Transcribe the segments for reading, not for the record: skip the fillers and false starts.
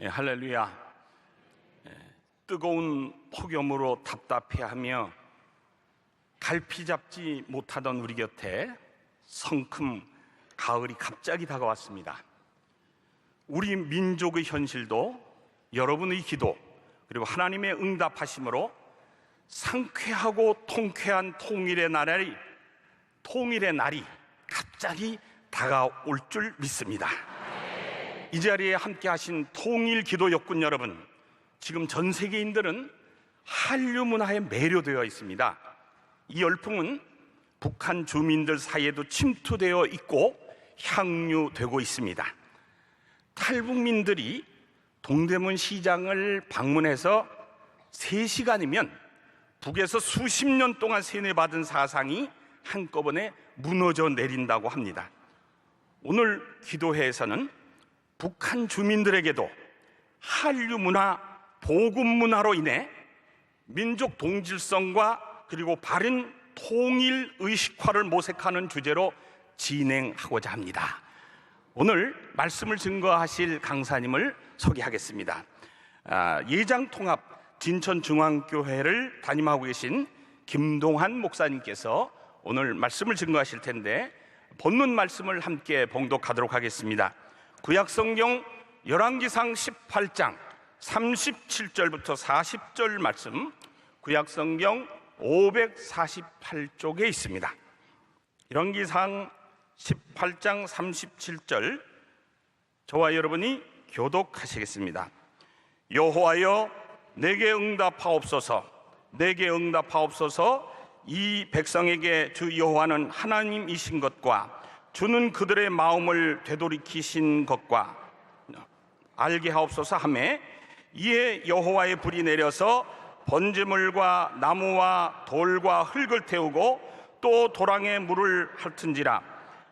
할렐루야. 뜨거운 폭염으로 답답해하며 갈피 잡지 못하던 우리 곁에 성큼 가을이 갑자기 다가왔습니다. 우리 민족의 현실도 여러분의 기도 그리고 하나님의 응답하심으로 상쾌하고 통쾌한 통일의 날이 갑자기 다가올 줄 믿습니다. 이 자리에 함께 하신 통일 기도 역군 여러분, 지금 전 세계인들은 한류 문화에 매료되어 있습니다. 이 열풍은 북한 주민들 사이에도 침투되어 있고 향유되고 있습니다. 탈북민들이 동대문 시장을 방문해서 3시간이면 북에서 수십 년 동안 세뇌받은 사상이 한꺼번에 무너져 내린다고 합니다. 오늘 기도회에서는 북한 주민들에게도 한류 문화, 보급 문화로 인해 민족 동질성과 그리고 바른 통일 의식화를 모색하는 주제로 진행하고자 합니다. 오늘 말씀을 증거하실 강사님을 소개하겠습니다. 예장통합 진천중앙교회를 담임하고 계신 김동환 목사님께서 오늘 말씀을 증거하실 텐데, 본문 말씀을 함께 봉독하도록 하겠습니다. 구약성경 열왕기상 18장 37절부터 40절 말씀, 구약성경 548쪽에 있습니다. 열왕기상 18장 37절, 저와 여러분이 교독하시겠습니다. 여호와여, 내게 응답하옵소서, 내게 응답하옵소서. 이 백성에게 주 여호와는 하나님이신 것과 주는 그들의 마음을 되돌이키신 것과 알게 하옵소서 하매, 이에 여호와의 불이 내려서 번제물과 나무와 돌과 흙을 태우고 또 도랑에 물을 핥은지라.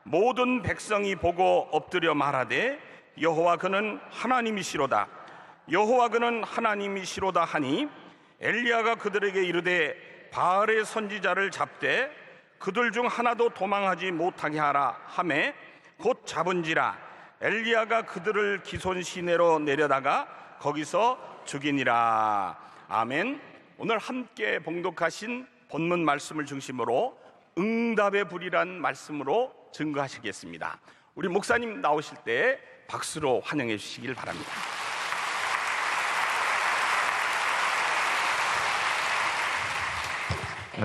모든 백성이 보고 엎드려 말하되 여호와 그는 하나님이시로다, 여호와 그는 하나님이시로다 하니, 엘리야가 그들에게 이르되 바알의 선지자를 잡되 그들 중 하나도 도망하지 못하게 하라 하매, 곧 잡은지라. 엘리야가 그들을 기손 시내로 내려다가 거기서 죽이니라. 아멘. 오늘 함께 봉독하신 본문 말씀을 중심으로 응답의 불이란 말씀으로 증거하시겠습니다. 우리 목사님 나오실 때 박수로 환영해 주시길 바랍니다.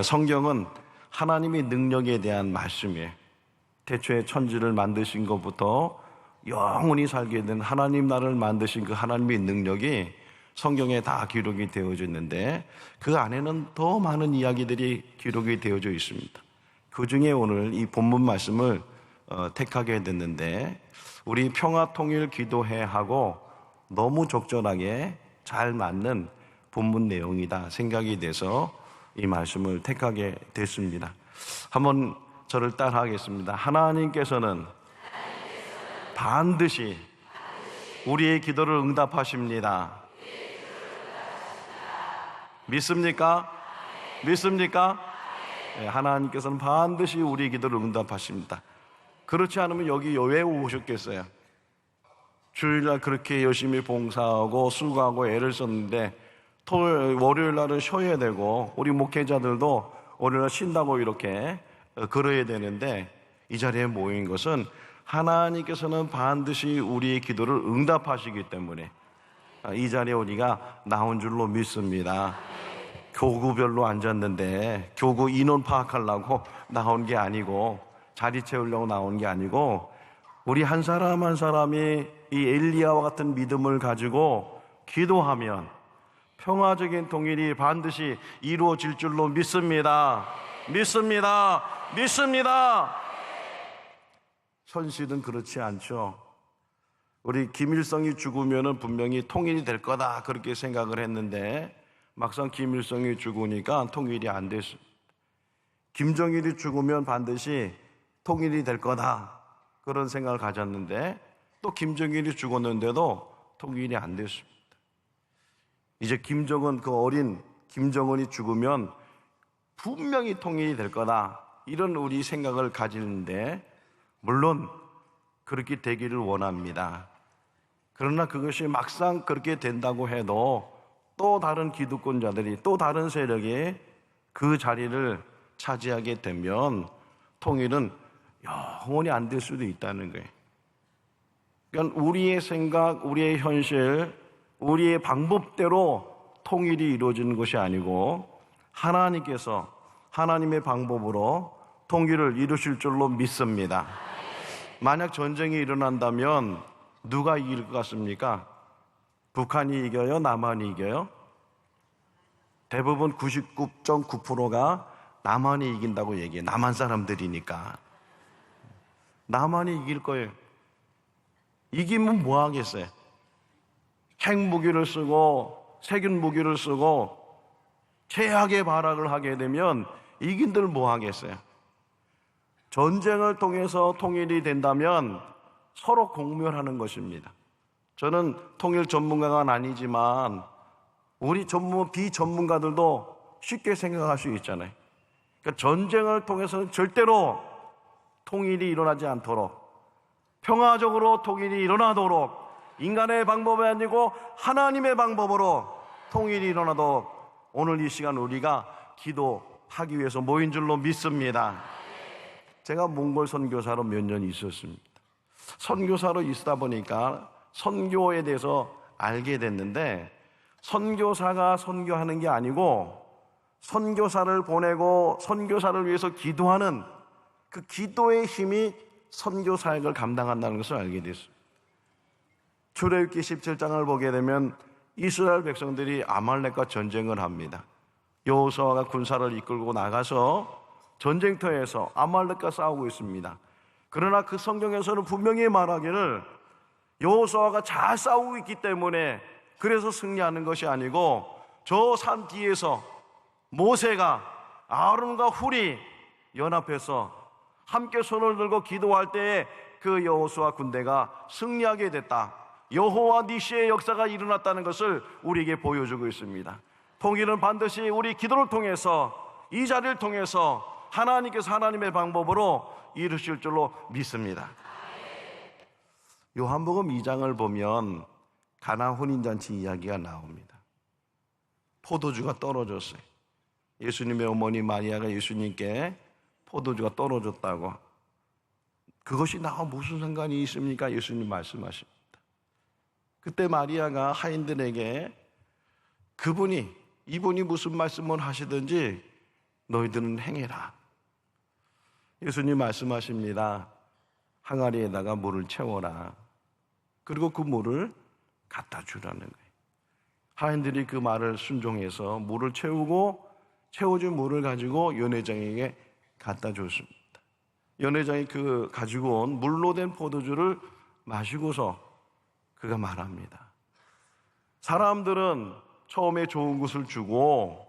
성경은 하나님의 능력에 대한 말씀이에요. 태초에 천지를 만드신 것부터 영원히 살게 된 하나님 나라를 만드신 그 하나님의 능력이 성경에 다 기록이 되어져 있는데, 그 안에는 더 많은 이야기들이 기록이 되어져 있습니다. 그 중에 오늘 이 본문 말씀을 택하게 됐는데, 우리 평화통일 기도회하고 너무 적절하게 잘 맞는 본문 내용이다 생각이 돼서 이 말씀을 택하게 됐습니다. 한번 저를 따라하겠습니다. 하나님께서는 반드시 우리의 기도를 응답하십니다. 믿습니까? 믿습니까? 네, 하나님께서는 반드시 우리의 기도를 응답하십니다. 그렇지 않으면 여기 왜 오셨겠어요? 주일날 그렇게 열심히 봉사하고 수고하고 애를 썼는데 월요일 날은 쉬어야 되고, 우리 목회자들도 월요일 날 쉰다고 이렇게 걸어야 되는데, 이 자리에 모인 것은 하나님께서는 반드시 우리의 기도를 응답하시기 때문에 이 자리에 우리가 나온 줄로 믿습니다. 교구별로 앉았는데 교구 인원 파악하려고 나온 게 아니고, 자리 채우려고 나온 게 아니고, 우리 한 사람 한 사람이 이 엘리야와 같은 믿음을 가지고 기도하면 평화적인 통일이 반드시 이루어질 줄로 믿습니다. 믿습니다. 믿습니다. 현실은 그렇지 않죠. 우리 김일성이 죽으면 분명히 통일이 될 거다 그렇게 생각을 했는데, 막상 김일성이 죽으니까 통일이 안 됐습니다. 김정일이 죽으면 반드시 통일이 될 거다 그런 생각을 가졌는데, 또 김정일이 죽었는데도 통일이 안 됐습니다. 이제 김정은, 그 어린 김정은이 죽으면 분명히 통일이 될 거다 이런 우리 생각을 가지는데, 물론 그렇게 되기를 원합니다. 그러나 그것이 막상 그렇게 된다고 해도 또 다른 기득권자들이, 또 다른 세력이 그 자리를 차지하게 되면 통일은 영원히 안 될 수도 있다는 거예요. 그러니까 우리의 생각, 우리의 현실, 우리의 방법대로 통일이 이루어지는 것이 아니고 하나님께서 하나님의 방법으로 통일을 이루실 줄로 믿습니다. 만약 전쟁이 일어난다면 누가 이길 것 같습니까? 북한이 이겨요? 남한이 이겨요? 대부분 99.9%가 남한이 이긴다고 얘기해요. 남한 사람들이니까. 남한이 이길 거예요. 이기면 뭐 하겠어요? 핵무기를 쓰고 세균 무기를 쓰고 최악의 발악을 하게 되면 이긴들 뭐 하겠어요? 전쟁을 통해서 통일이 된다면 서로 공멸하는 것입니다. 저는 통일 전문가가 아니지만 우리 비전문가들도 쉽게 생각할 수 있잖아요. 그러니까 전쟁을 통해서는 절대로 통일이 일어나지 않도록, 평화적으로 통일이 일어나도록 인간의 방법이 아니고 하나님의 방법으로 통일이 일어나도록 오늘 이 시간 우리가 기도하기 위해서 모인 줄로 믿습니다. 제가 몽골 선교사로 몇 년 있었습니다. 선교사로 있다 보니까 선교에 대해서 알게 됐는데, 선교사가 선교하는 게 아니고 선교사를 보내고 선교사를 위해서 기도하는 그 기도의 힘이 선교 사역을 감당한다는 것을 알게 됐어요. 출애굽기 17장을 보게 되면 이스라엘 백성들이 아말렉과 전쟁을 합니다. 여호수아가 군사를 이끌고 나가서 전쟁터에서 아말렉과 싸우고 있습니다. 그러나 그 성경에서는 분명히 말하기를 여호수아가 잘 싸우고 있기 때문에 그래서 승리하는 것이 아니고 저 산 뒤에서 모세가 아론과 훌이 연합해서 함께 손을 들고 기도할 때에 그 여호수아 군대가 승리하게 됐다. 여호와 니시의 역사가 일어났다는 것을 우리에게 보여주고 있습니다. 통일은 반드시 우리 기도를 통해서, 이 자리를 통해서 하나님께서 하나님의 방법으로 이루실 줄로 믿습니다. 요한복음 2장을 보면 가나 혼인잔치 이야기가 나옵니다. 포도주가 떨어졌어요. 예수님의 어머니 마리아가 예수님께 포도주가 떨어졌다고. 그것이 나와 무슨 상관이 있습니까? 예수님 말씀하십니다. 그때 마리아가 하인들에게 이분이 무슨 말씀을 하시든지 너희들은 행해라. 예수님 말씀하십니다. 항아리에다가 물을 채워라. 그리고 그 물을 갖다 주라는 거예요. 하인들이 그 말을 순종해서 물을 채우고 채워준 물을 가지고 연회장에게 갖다 줬습니다. 연회장이 그 가지고 온 물로 된 포도주를 마시고서 그가 말합니다. 사람들은 처음에 좋은 것을 주고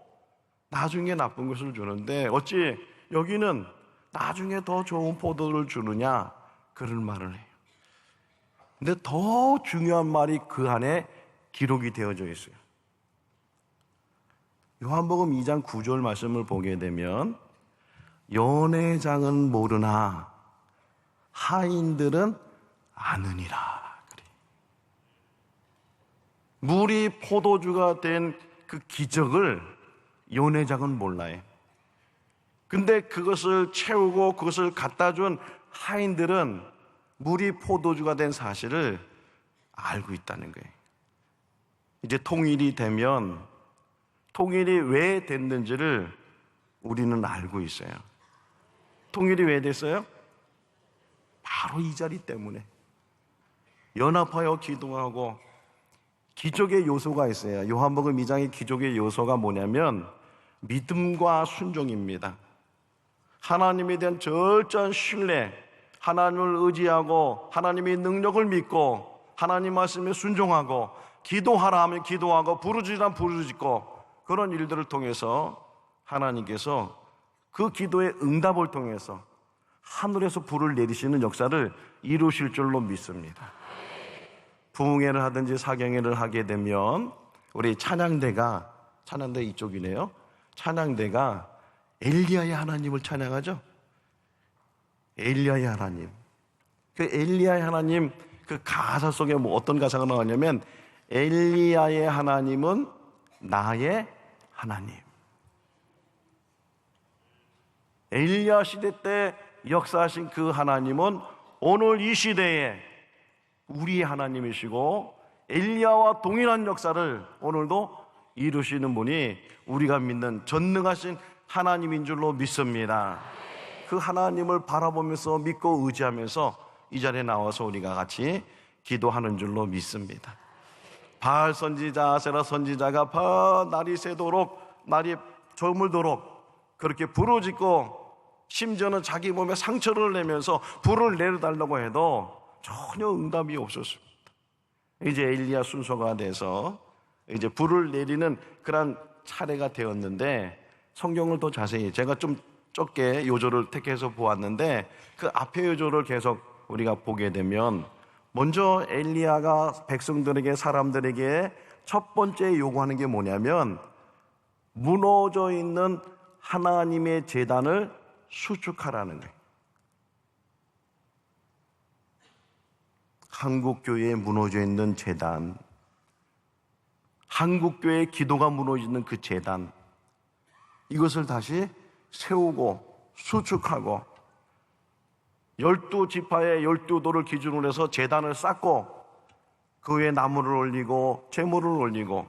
나중에 나쁜 것을 주는데 어찌 여기는 나중에 더 좋은 포도를 주느냐, 그런 말을 해요. 근데 더 중요한 말이 그 안에 기록이 되어져 있어요. 요한복음 2장 9절 말씀을 보게 되면 연회장은 모르나 하인들은 아느니라. 그래. 물이 포도주가 된 그 기적을 연회장은 몰라요. 근데 그것을 채우고 그것을 갖다 준 하인들은 물이 포도주가 된 사실을 알고 있다는 거예요. 이제 통일이 되면 통일이 왜 됐는지를 우리는 알고 있어요. 통일이 왜 됐어요? 바로 이 자리 때문에. 연합하여 기도하고 기적의 요소가 있어요. 요한복음 2장의 기적의 요소가 뭐냐면 믿음과 순종입니다. 하나님에 대한 절저한 신뢰, 하나님을 의지하고 하나님의 능력을 믿고 하나님 말씀에 순종하고 기도하라 하면 기도하고 부르짖으라 부르짖고, 그런 일들을 통해서 하나님께서 그 기도의 응답을 통해서 하늘에서 불을 내리시는 역사를 이루실 줄로 믿습니다. 부흥회를 하든지 사경회를 하게 되면 우리 찬양대 이쪽이네요. 찬양대가 엘리야의 하나님을 찬양하죠. 엘리야의 하나님. 그 엘리야의 하나님, 그 가사 속에 뭐 어떤 가사가 나왔냐면 엘리야의 하나님은 나의 하나님. 엘리야 시대 때 역사하신 그 하나님은 오늘 이 시대에 우리의 하나님이시고 엘리야와 동일한 역사를 오늘도 이루시는 분이 우리가 믿는 전능하신 하나님인 줄로 믿습니다. 그 하나님을 바라보면서 믿고 의지하면서 이 자리에 나와서 우리가 같이 기도하는 줄로 믿습니다. 바알 선지자, 아세라 선지자가 날이 새도록 날이 저물도록 그렇게 부르짖고 심지어는 자기 몸에 상처를 내면서 불을 내려달라고 해도 전혀 응답이 없었습니다. 이제 엘리야 순서가 돼서 이제 불을 내리는 그런 차례가 되었는데, 성경을 더 자세히 제가 좀 적게 요조를 택해서 보았는데 그 앞에 요조를 계속 우리가 보게 되면, 먼저 엘리야가 백성들에게, 사람들에게 첫 번째 요구하는 게 뭐냐면 무너져 있는 하나님의 제단을 수축하라는 거예요. 한국교회에 무너져 있는 제단, 한국교회의 기도가 무너져 있는 그 제단, 이것을 다시 세우고 수축하고 12지파의 12도를 기준으로 해서 제단을 쌓고 그 위에 나무를 올리고 제물을 올리고,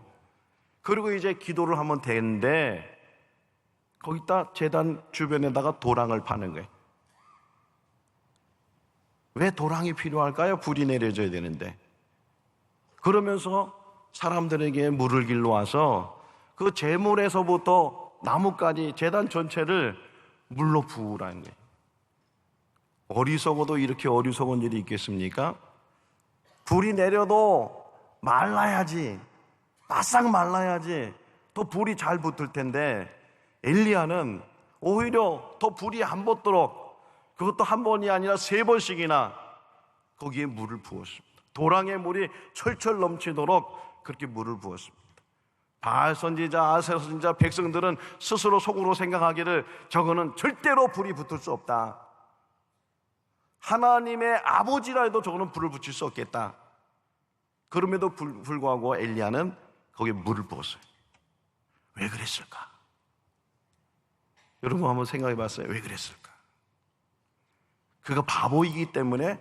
그리고 이제 기도를 하면 되는데 거기다 제단 주변에다가 도랑을 파는 거예요. 왜 도랑이 필요할까요? 불이 내려져야 되는데. 그러면서 사람들에게 물을 길러와서 그 제물에서부터 나무까지 제단 전체를 물로 부으라는 거예요. 어리석어도 이렇게 어리석은 일이 있겠습니까? 불이 내려도 말라야지, 바싹 말라야지 또 불이 잘 붙을 텐데, 엘리야는 오히려 더 불이 안 붙도록, 그것도 한 번이 아니라 3번씩이나 거기에 물을 부었습니다. 도랑에 물이 철철 넘치도록 그렇게 물을 부었습니다. 바알 선지자, 아세라 선지자, 백성들은 스스로 속으로 생각하기를 저거는 절대로 불이 붙을 수 없다. 하나님의 아버지라 해도 저거는 불을 붙일 수 없겠다. 그럼에도 불구하고 엘리야는 거기에 물을 부었어요. 왜 그랬을까? 여러분 한번 생각해 봤어요. 왜 그랬을까? 그가 바보이기 때문에,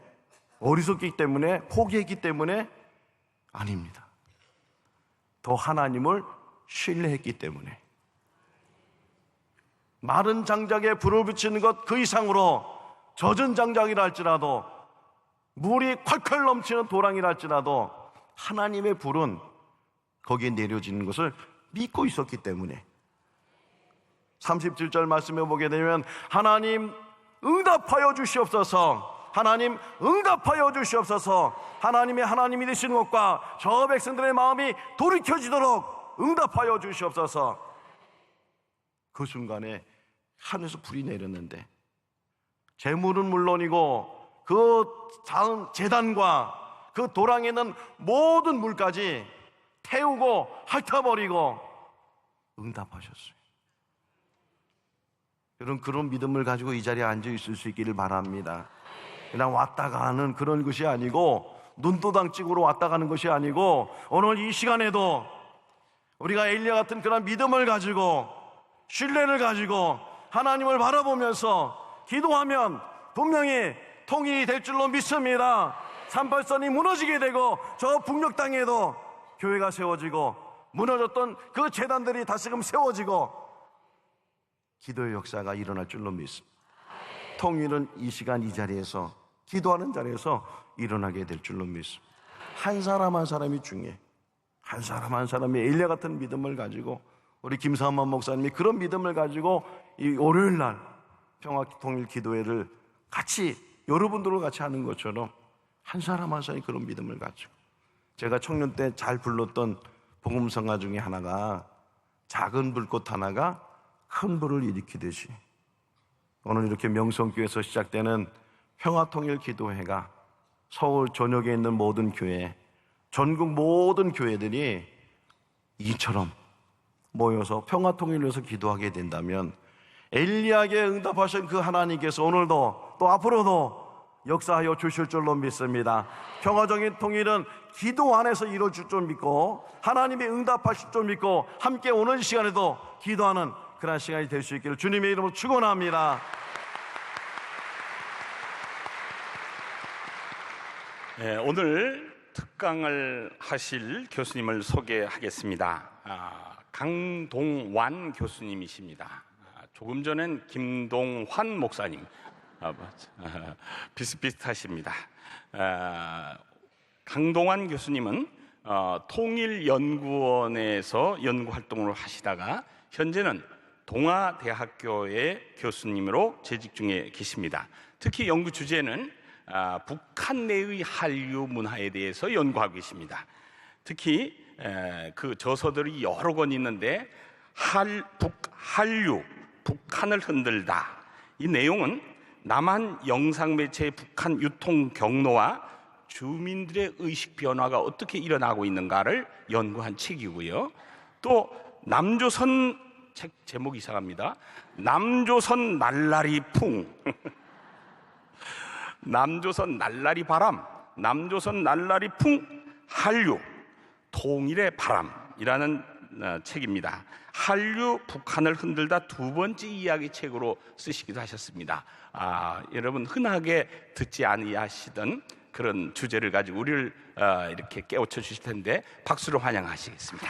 어리석기 때문에, 포기했기 때문에? 아닙니다. 더 하나님을 신뢰했기 때문에. 마른 장작에 불을 붙이는 것 그 이상으로 젖은 장작이라 할지라도, 물이 콸콸 넘치는 도랑이라 할지라도 하나님의 불은 거기에 내려지는 것을 믿고 있었기 때문에. 37절 말씀에 보게 되면 하나님 응답하여 주시옵소서, 하나님 응답하여 주시옵소서, 하나님의 하나님이 되시는 것과 저 백성들의 마음이 돌이켜지도록 응답하여 주시옵소서. 그 순간에 하늘에서 불이 내렸는데, 재물은 물론이고 그 제단과 그 도랑에 있는 모든 물까지 태우고 핥아버리고 응답하셨어요. 여러분, 그런 믿음을 가지고 이 자리에 앉아 있을 수 있기를 바랍니다. 그냥 왔다 가는 그런 것이 아니고, 눈도장 찍으러 왔다 가는 것이 아니고, 오늘 이 시간에도 우리가 엘리야 같은 그런 믿음을 가지고, 신뢰를 가지고 하나님을 바라보면서 기도하면 분명히 통일이 될 줄로 믿습니다. 38선이 무너지게 되고 저 북녘 땅에도 교회가 세워지고 무너졌던 그 제단들이 다시금 세워지고 기도의 역사가 일어날 줄로 믿습니다. 통일은 이 시간 이 자리에서, 기도하는 자리에서 일어나게 될 줄로 믿습니다. 한 사람 한 사람이 중요해. 한 사람 한 사람이 엘리야 같은 믿음을 가지고, 우리 김사만 목사님이 그런 믿음을 가지고 이 월요일 날 평화통일 기도회를 같이, 여러분들과 같이 하는 것처럼 한 사람 한 사람이 그런 믿음을 가지고, 제가 청년 때 잘 불렀던 복음성가 중에 하나가 작은 불꽃 하나가 큰 불을 일으키듯이, 오늘 이렇게 명성교회에서 시작되는 평화통일 기도회가 서울 전역에 있는 모든 교회, 전국 모든 교회들이 이처럼 모여서 평화통일을 위해서 기도하게 된다면, 엘리야에게 응답하신 그 하나님께서 오늘도 또 앞으로도 역사하여 주실 줄로 믿습니다. 평화적인 통일은 기도 안에서 이루어질 줄 믿고 하나님이 응답하실 줄 믿고 함께 오는 시간에도 기도하는 그런 시간이 될 수 있기를 주님의 이름으로 축원합니다. 네, 오늘 특강을 하실 교수님을 소개하겠습니다. 강동완 교수님이십니다. 조금 전엔 김동환 목사님 비슷비슷하십니다. 강동완 교수님은 통일연구원에서 연구활동을 하시다가 현재는 동아대학교의 교수님으로 재직 중에 계십니다. 특히 연구 주제는 북한 내의 한류 문화에 대해서 연구하고 계십니다. 특히 그 저서들이 여러 권 있는데 한류, 북한을 흔들다, 이 내용은 남한 영상매체의 북한 유통 경로와 주민들의 의식 변화가 어떻게 일어나고 있는가를 연구한 책이고요. 또 남조선, 책 제목이 이상합니다. 남조선 날라리 풍 남조선 날라리 바람, 남조선 날라리 풍, 한류 통일의 바람이라는 책입니다. 한류 북한을 흔들다 두 번째 이야기 책으로 쓰시기도 하셨습니다. 여러분 흔하게 듣지 아니하시던 그런 주제를 가지고 우리를 이렇게 깨우쳐 주실 텐데 박수로 환영하시겠습니다.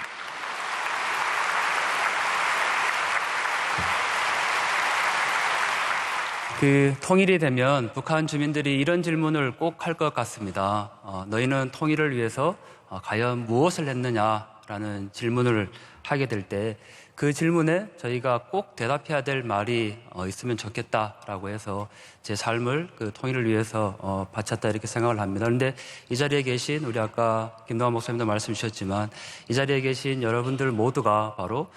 통일이 되면 북한 주민들이 이런 질문을 꼭 할 것 같습니다. 너희는 통일을 위해서 과연 무엇을 했느냐라는 질문을 하게 될 때 그 질문에 저희가 꼭 대답해야 될 말이 있으면 좋겠다라고 해서 제 삶을 그 통일을 위해서 바쳤다 이렇게 생각을 합니다. 그런데 이 자리에 계신 우리 아까 김동환 목사님도 말씀 주셨지만 이 자리에 계신 여러분들 모두가 바로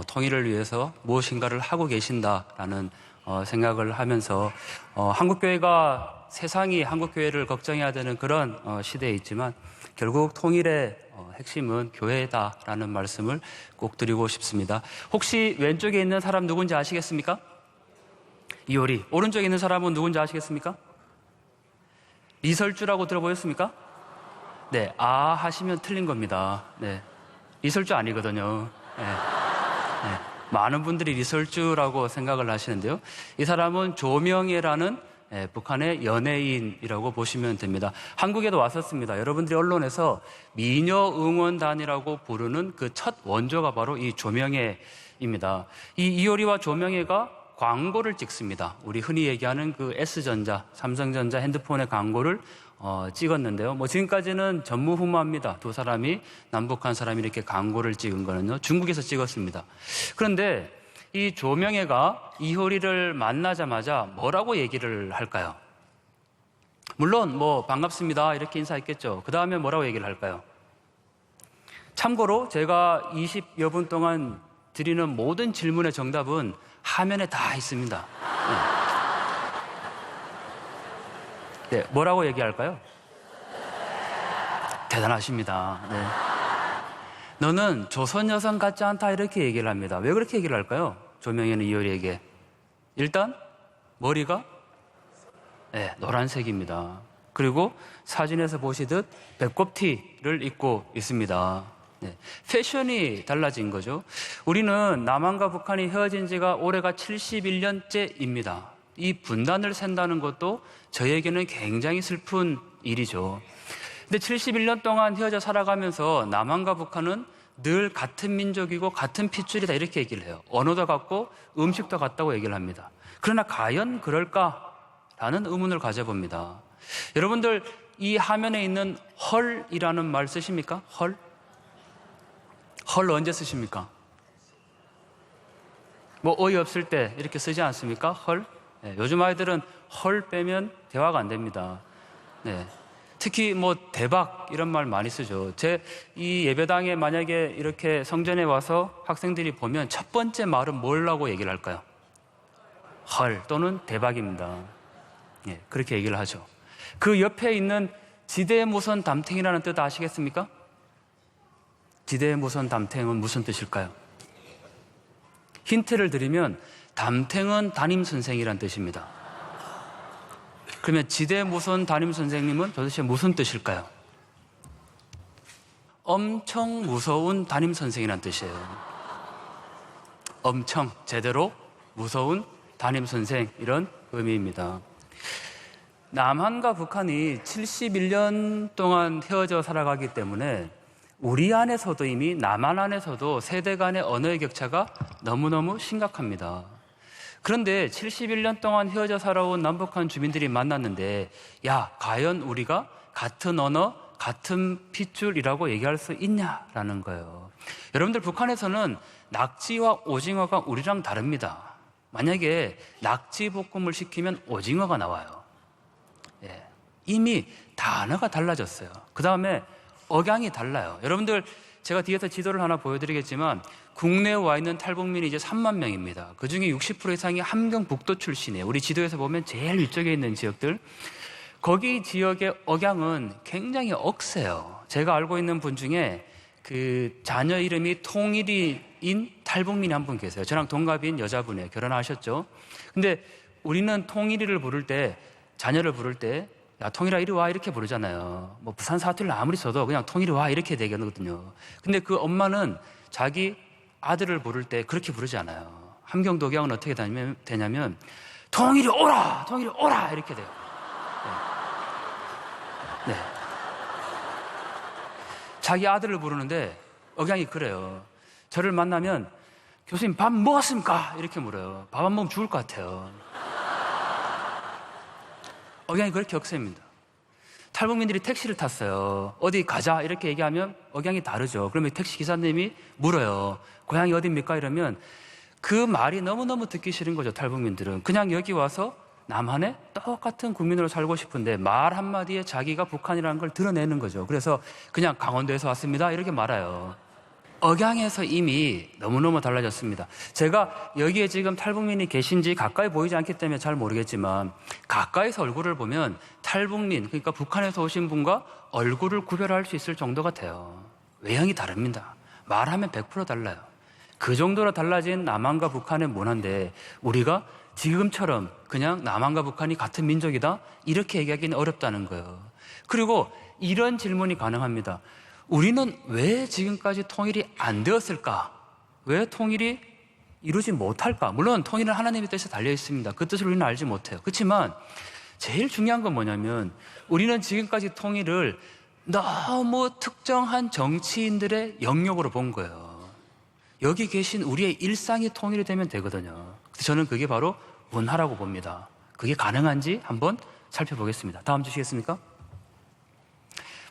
통일을 위해서 무엇인가를 하고 계신다라는 생각을 하면서 한국교회가 세상이 한국교회를 걱정해야 되는 그런 시대에 있지만 결국 통일의 핵심은 교회다라는 말씀을 꼭 드리고 싶습니다. 혹시 왼쪽에 있는 사람 누군지 아시겠습니까? 이효리. 오른쪽에 있는 사람은 누군지 아시겠습니까? 리설주라고 들어보셨습니까? 네, 하시면 틀린 겁니다. 네, 리설주 아니거든요. 네. 많은 분들이 리설주라고 생각을 하시는데요. 이 사람은 조명예라는 북한의 연예인이라고 보시면 됩니다. 한국에도 왔었습니다. 여러분들이 언론에서 미녀 응원단이라고 부르는 그 첫 원조가 바로 이 조명예입니다. 이 이효리와 조명예가 광고를 찍습니다. 우리 흔히 얘기하는 그 S전자, 삼성전자 핸드폰의 광고를 찍었는데요. 지금까지는 전무후무합니다. 두 사람이, 남북한 사람이 이렇게 광고를 찍은 거는요, 중국에서 찍었습니다. 그런데 이 조명예가 이효리를 만나자마자 뭐라고 얘기를 할까요? 물론 반갑습니다 이렇게 인사했겠죠. 그 다음에 뭐라고 얘기를 할까요? 참고로 제가 20여 분 동안 드리는 모든 질문의 정답은 화면에 다 있습니다. 네, 뭐라고 얘기할까요? 대단하십니다. 네. 너는 조선 여성 같지 않다 이렇게 얘기를 합니다. 왜 그렇게 얘기를 할까요? 조명예는 이효리에게. 일단 머리가 노란색입니다. 그리고 사진에서 보시듯 배꼽티를 입고 있습니다. 네, 패션이 달라진 거죠. 우리는 남한과 북한이 헤어진 지가 올해가 71년째입니다. 이 분단을 샌다는 것도 저에게는 굉장히 슬픈 일이죠. 근데 71년 동안 헤어져 살아가면서 남한과 북한은 늘 같은 민족이고 같은 핏줄이다 이렇게 얘기를 해요. 언어도 같고 음식도 같다고 얘기를 합니다. 그러나 과연 그럴까라는 의문을 가져봅니다. 여러분들 이 화면에 있는 헐이라는 말 쓰십니까? 헐? 헐 언제 쓰십니까? 어이없을 때 이렇게 쓰지 않습니까? 헐? 네, 요즘 아이들은 헐 빼면 대화가 안 됩니다. 네. 특히 대박 이런 말 많이 쓰죠. 제 이 예배당에 만약에 이렇게 성전에 와서 학생들이 보면 첫 번째 말은 뭐라고 얘기를 할까요? 헐 또는 대박입니다. 예, 그렇게 얘기를 하죠. 그 옆에 있는 지대무선 담탱이라는 뜻 아시겠습니까? 지대무선 담탱은 무슨 뜻일까요? 힌트를 드리면 담탱은 담임선생이란 뜻입니다. 그러면 지대 무서운 담임 선생님은 도대체 무슨 뜻일까요? 엄청 무서운 담임 선생이라는 뜻이에요. 엄청, 제대로 무서운 담임 선생, 이런 의미입니다. 남한과 북한이 71년 동안 헤어져 살아가기 때문에 우리 안에서도 이미 남한 안에서도 세대 간의 언어의 격차가 너무너무 심각합니다. 그런데 71년 동안 헤어져 살아온 남북한 주민들이 만났는데, 야, 과연 우리가 같은 언어, 같은 핏줄이라고 얘기할 수 있냐라는 거예요. 여러분들, 북한에서는 낙지와 오징어가 우리랑 다릅니다. 만약에 낙지 볶음을 시키면 오징어가 나와요. 예, 이미 단어가 달라졌어요. 그 다음에 억양이 달라요. 여러분들, 제가 뒤에서 지도를 하나 보여드리겠지만 국내에 와 있는 탈북민이 이제 3만 명입니다. 그중에 60% 이상이 함경북도 출신이에요. 우리 지도에서 보면 제일 위쪽에 있는 지역들, 거기 지역의 억양은 굉장히 억세요. 제가 알고 있는 분 중에 그 자녀 이름이 통일이인 탈북민이 한 분 계세요. 저랑 동갑인 여자분이에요. 결혼하셨죠. 근데 우리는 통일이를 부를 때, 자녀를 부를 때, 야, 통일아 이리 와, 이렇게 부르잖아요. 뭐 부산 사투리를 아무리 써도 그냥 통일이 와, 이렇게 얘기하거든요. 근데 그 엄마는 자기 아들을 부를 때 그렇게 부르지 않아요. 함경도 억양은 어떻게 되냐면 통일이 오라, 통일이 오라, 이렇게 돼요. 네. 자기 아들을 부르는데 억양이 그래요. 저를 만나면 교수님 밥 먹었습니까? 이렇게 물어요. 밥 안 먹으면 죽을 것 같아요. 억양이 그렇게 억셉니다. 탈북민들이 택시를 탔어요. 어디 가자 이렇게 얘기하면 억양이 다르죠. 그러면 택시 기사님이 물어요. 고향이 어디입니까? 이러면 그 말이 너무너무 듣기 싫은 거죠. 탈북민들은 그냥 여기 와서 남한에 똑같은 국민으로 살고 싶은데 말 한마디에 자기가 북한이라는 걸 드러내는 거죠. 그래서 그냥 강원도에서 왔습니다 이렇게 말아요. 억양에서 이미 너무너무 달라졌습니다. 제가 여기에 지금 탈북민이 계신지 가까이 보이지 않기 때문에 잘 모르겠지만 가까이서 얼굴을 보면 탈북민, 그러니까 북한에서 오신 분과 얼굴을 구별할 수 있을 정도 같아요. 외형이 다릅니다. 말하면 100% 달라요. 그 정도로 달라진 남한과 북한의 문화인데 우리가 지금처럼 그냥 남한과 북한이 같은 민족이다? 이렇게 얘기하기는 어렵다는 거예요. 그리고 이런 질문이 가능합니다. 우리는 왜 지금까지 통일이 안 되었을까? 왜 통일이 이루지 못할까? 물론 통일은 하나님의 뜻에 달려 있습니다. 그 뜻을 우리는 알지 못해요. 그렇지만 제일 중요한 건 뭐냐면 우리는 지금까지 통일을 너무 특정한 정치인들의 영역으로 본 거예요. 여기 계신 우리의 일상이 통일이 되면 되거든요. 그래서 저는 그게 바로 문화라고 봅니다. 그게 가능한지 한번 살펴보겠습니다. 다음 주시겠습니까?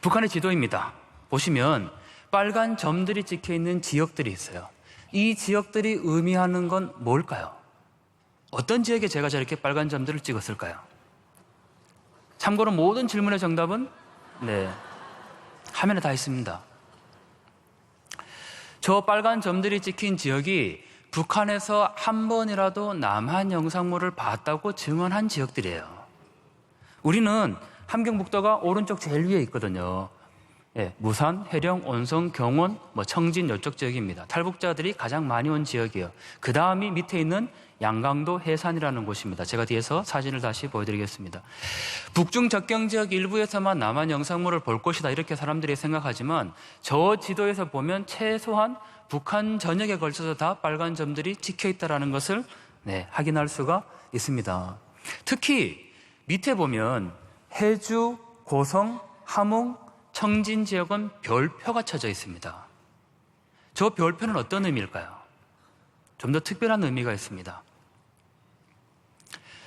북한의 지도입니다. 보시면 빨간 점들이 찍혀 있는 지역들이 있어요. 이 지역들이 의미하는 건 뭘까요? 어떤 지역에 제가 저렇게 빨간 점들을 찍었을까요? 참고로 모든 질문의 정답은 화면에 다 있습니다. 저 빨간 점들이 찍힌 지역이 북한에서 한 번이라도 남한 영상물을 봤다고 증언한 지역들이에요. 우리는 함경북도가 오른쪽 제일 위에 있거든요. 무산, 해령, 온성, 경원, 청진 이쪽 지역입니다. 탈북자들이 가장 많이 온 지역이에요. 그 다음이 밑에 있는 양강도 해산이라는 곳입니다. 제가 뒤에서 사진을 다시 보여드리겠습니다. 북중 접경 지역 일부에서만 남한 영상물을 볼 것이다 이렇게 사람들이 생각하지만 저 지도에서 보면 최소한 북한 전역에 걸쳐서 다 빨간 점들이 찍혀 있다는 것을 확인할 수가 있습니다. 특히 밑에 보면 해주, 고성, 함흥, 청진 지역은 별표가 쳐져 있습니다. 저 별표는 어떤 의미일까요? 좀 더 특별한 의미가 있습니다.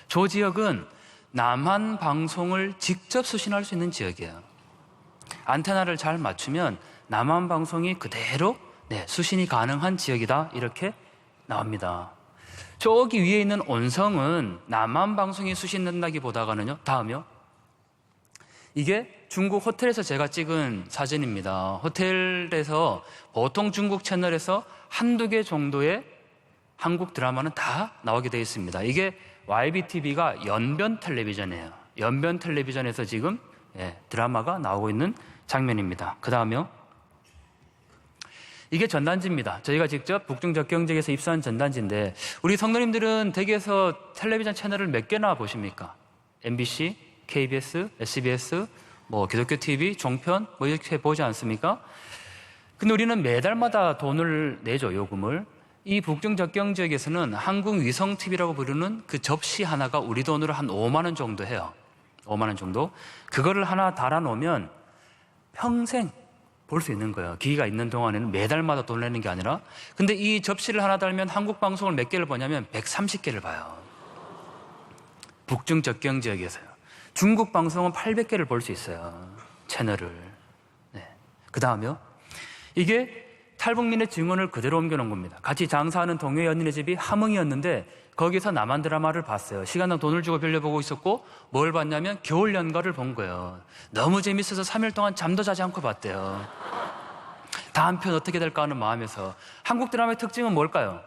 저 지역은 남한 방송을 직접 수신할 수 있는 지역이에요. 안테나를 잘 맞추면 남한 방송이 그대로 수신이 가능한 지역이다 이렇게 나옵니다. 저기 위에 있는 온성은 남한 방송이 수신된다기보다는요. 다음이요. 이게 중국 호텔에서 제가 찍은 사진입니다. 호텔에서 보통 중국 채널에서 한두 개 정도의 한국 드라마는 다 나오게 되어 있습니다. 이게 YBTV가 연변 텔레비전이에요. 연변 텔레비전에서 지금 드라마가 나오고 있는 장면입니다. 그 다음에요. 이게 전단지입니다. 저희가 직접 북중 접경 지역에서 입수한 전단지인데 우리 성도님들은 댁에서 텔레비전 채널을 몇 개나 보십니까? MBC, KBS, SBS, 뭐 기독교 TV, 종편 뭐 이렇게 보지 않습니까? 근데 우리는 매달마다 돈을 내죠, 요금을. 이 북중접경 지역에서는 한국위성TV라고 부르는 그 접시 하나가 우리 돈으로 한 5만 원 정도 해요. 5만 원 정도. 그거를 하나 달아놓으면 평생 볼 수 있는 거예요. 기회가 있는 동안에는 매달마다 돈 내는 게 아니라. 근데 이 접시를 하나 달면 한국 방송을 몇 개를 보냐면 130개를 봐요. 북중접경 지역에서요. 중국 방송은 800개를 볼 수 있어요. 채널을. 네. 그 다음에요. 이게 탈북민의 증언을 그대로 옮겨놓은 겁니다. 같이 장사하는 동해 연인의 집이 함흥이었는데 거기서 남한 드라마를 봤어요. 시간당 돈을 주고 빌려보고 있었고 뭘 봤냐면 겨울 연가를 본 거예요. 너무 재밌어서 3일 동안 잠도 자지 않고 봤대요. 다음 편 어떻게 될까 하는 마음에서. 한국 드라마의 특징은 뭘까요?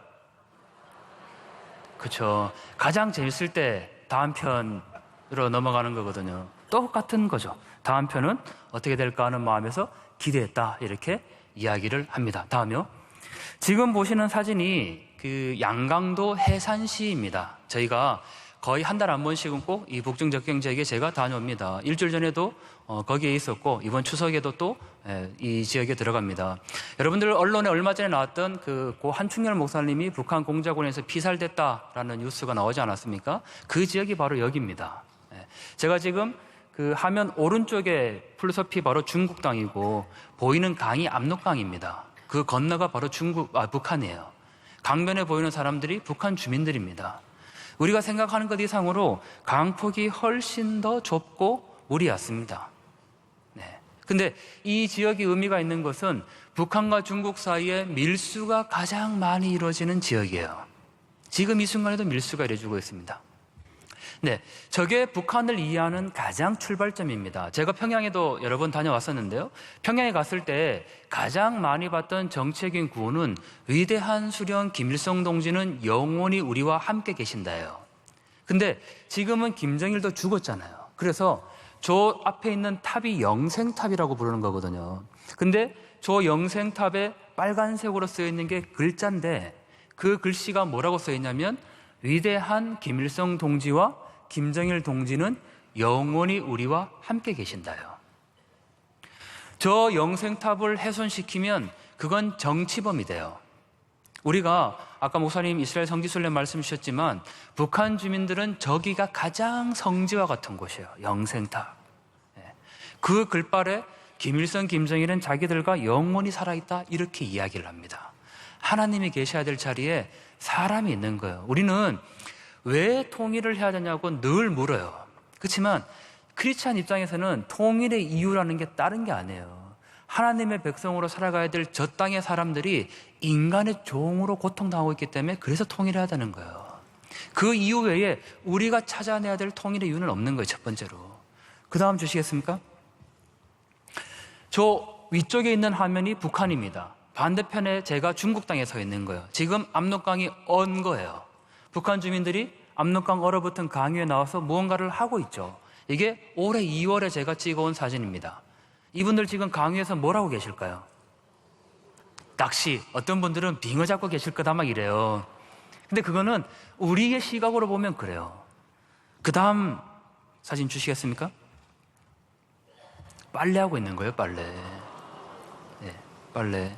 그렇죠. 가장 재밌을 때 다음 편으로 넘어가는 거거든요. 똑같은 거죠. 다음 편은 어떻게 될까 하는 마음에서 기대했다 이렇게 이야기를 합니다. 다음이요. 지금 보시는 사진이 그 양강도 해산시입니다. 저희가 거의 한 달 한 번씩은 꼭 이 북중접경 지역에 제가 다녀옵니다. 일주일 전에도 거기에 있었고 이번 추석에도 또 이 지역에 들어갑니다. 여러분들 언론에 얼마 전에 나왔던 고 한충렬 목사님이 북한 공작원에서 피살됐다라는 뉴스가 나오지 않았습니까? 그 지역이 바로 여기입니다. 제가 지금 그 화면 오른쪽에 풀숲이 바로 중국 땅이고 보이는 강이 압록강입니다. 그 건너가 바로 북한이에요. 강변에 보이는 사람들이 북한 주민들입니다. 우리가 생각하는 것 이상으로 강폭이 훨씬 더 좁고 물이 얕습니다. 네. 근데 이 지역이 의미가 있는 것은 북한과 중국 사이에 밀수가 가장 많이 이루어지는 지역이에요. 지금 이 순간에도 밀수가 이루어지고 있습니다. 네, 저게 북한을 이해하는 가장 출발점입니다. 제가 평양에도 여러 번 다녀왔었는데요. 평양에 갔을 때 가장 많이 봤던 정책인 구호는 위대한 수령 김일성 동지는 영원히 우리와 함께 계신다예요. 근데 지금은 김정일도 죽었잖아요. 그래서 저 앞에 있는 탑이 영생탑이라고 부르는 거거든요. 근데 저 영생탑에 빨간색으로 쓰여 있는 게 글자인데 그 글씨가 뭐라고 쓰여 있냐면 위대한 김일성 동지와 김정일 동지는 영원히 우리와 함께 계신다요. 저 영생탑을 훼손시키면 그건 정치범이 돼요. 우리가 아까 목사님 이스라엘 성지순례 말씀 주셨지만 북한 주민들은 저기가 가장 성지와 같은 곳이에요. 영생탑. 그 글발에 김일성, 김정일은 자기들과 영원히 살아있다 이렇게 이야기를 합니다. 하나님이 계셔야 될 자리에 사람이 있는 거예요. 우리는 왜 통일을 해야 되냐고 늘 물어요. 그렇지만 크리스찬 입장에서는 통일의 이유라는 게 다른 게 아니에요. 하나님의 백성으로 살아가야 될 저 땅의 사람들이 인간의 종으로 고통당하고 있기 때문에 그래서 통일해야 되는 거예요. 그 이유 외에 우리가 찾아내야 될 통일의 이유는 없는 거예요. 첫 번째로. 그 다음 주시겠습니까? 저 위쪽에 있는 화면이 북한입니다. 반대편에 제가 중국 땅에 서 있는 거예요. 지금 압록강이 언 거예요. 북한 주민들이 압록강 얼어붙은 강 위에 나와서 무언가를 하고 있죠. 이게 올해 2월에 제가 찍어온 사진입니다. 이분들 지금 강 위에서 뭘 하고 계실까요? 낚시, 어떤 분들은 빙어 잡고 계실 거다 막 이래요. 근데 그거는 우리의 시각으로 보면 그래요. 그 다음 사진 주시겠습니까? 빨래하고 있는 거예요, 빨래. 네, 빨래.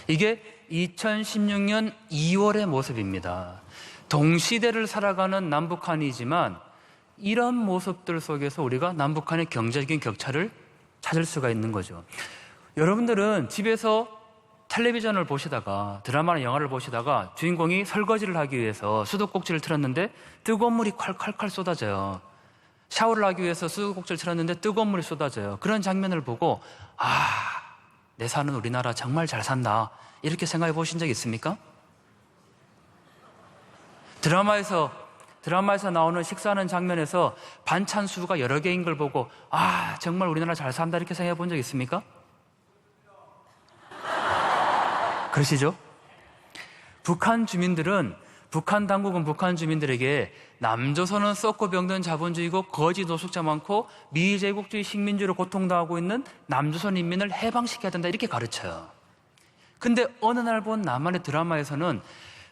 이게 2016년 2월의 모습입니다. 동시대를 살아가는 남북한이지만 이런 모습들 속에서 우리가 남북한의 경제적인 격차를 찾을 수가 있는 거죠. 여러분들은 집에서 텔레비전을 보시다가 드라마나 영화를 보시다가 주인공이 설거지를 하기 위해서 수도꼭지를 틀었는데 뜨거운 물이 콸콸콸 쏟아져요. 샤워를 하기 위해서 수도꼭지를 틀었는데 뜨거운 물이 쏟아져요. 그런 장면을 보고 내 사는 우리나라 정말 잘 산다 이렇게 생각해 보신 적 있습니까? 드라마에서 나오는 식사하는 장면에서 반찬 수가 여러 개인 걸 보고 정말 우리나라 잘 산다 이렇게 생각해 본 적 있습니까? 그러시죠? 북한 당국은 북한 주민들에게 남조선은 썩고 병든 자본주의고 거지 노숙자 많고 미제국주의 식민지로 고통당하고 있는 남조선 인민을 해방시켜야 된다 이렇게 가르쳐요. 근데 어느 날 본 나만의 드라마에서는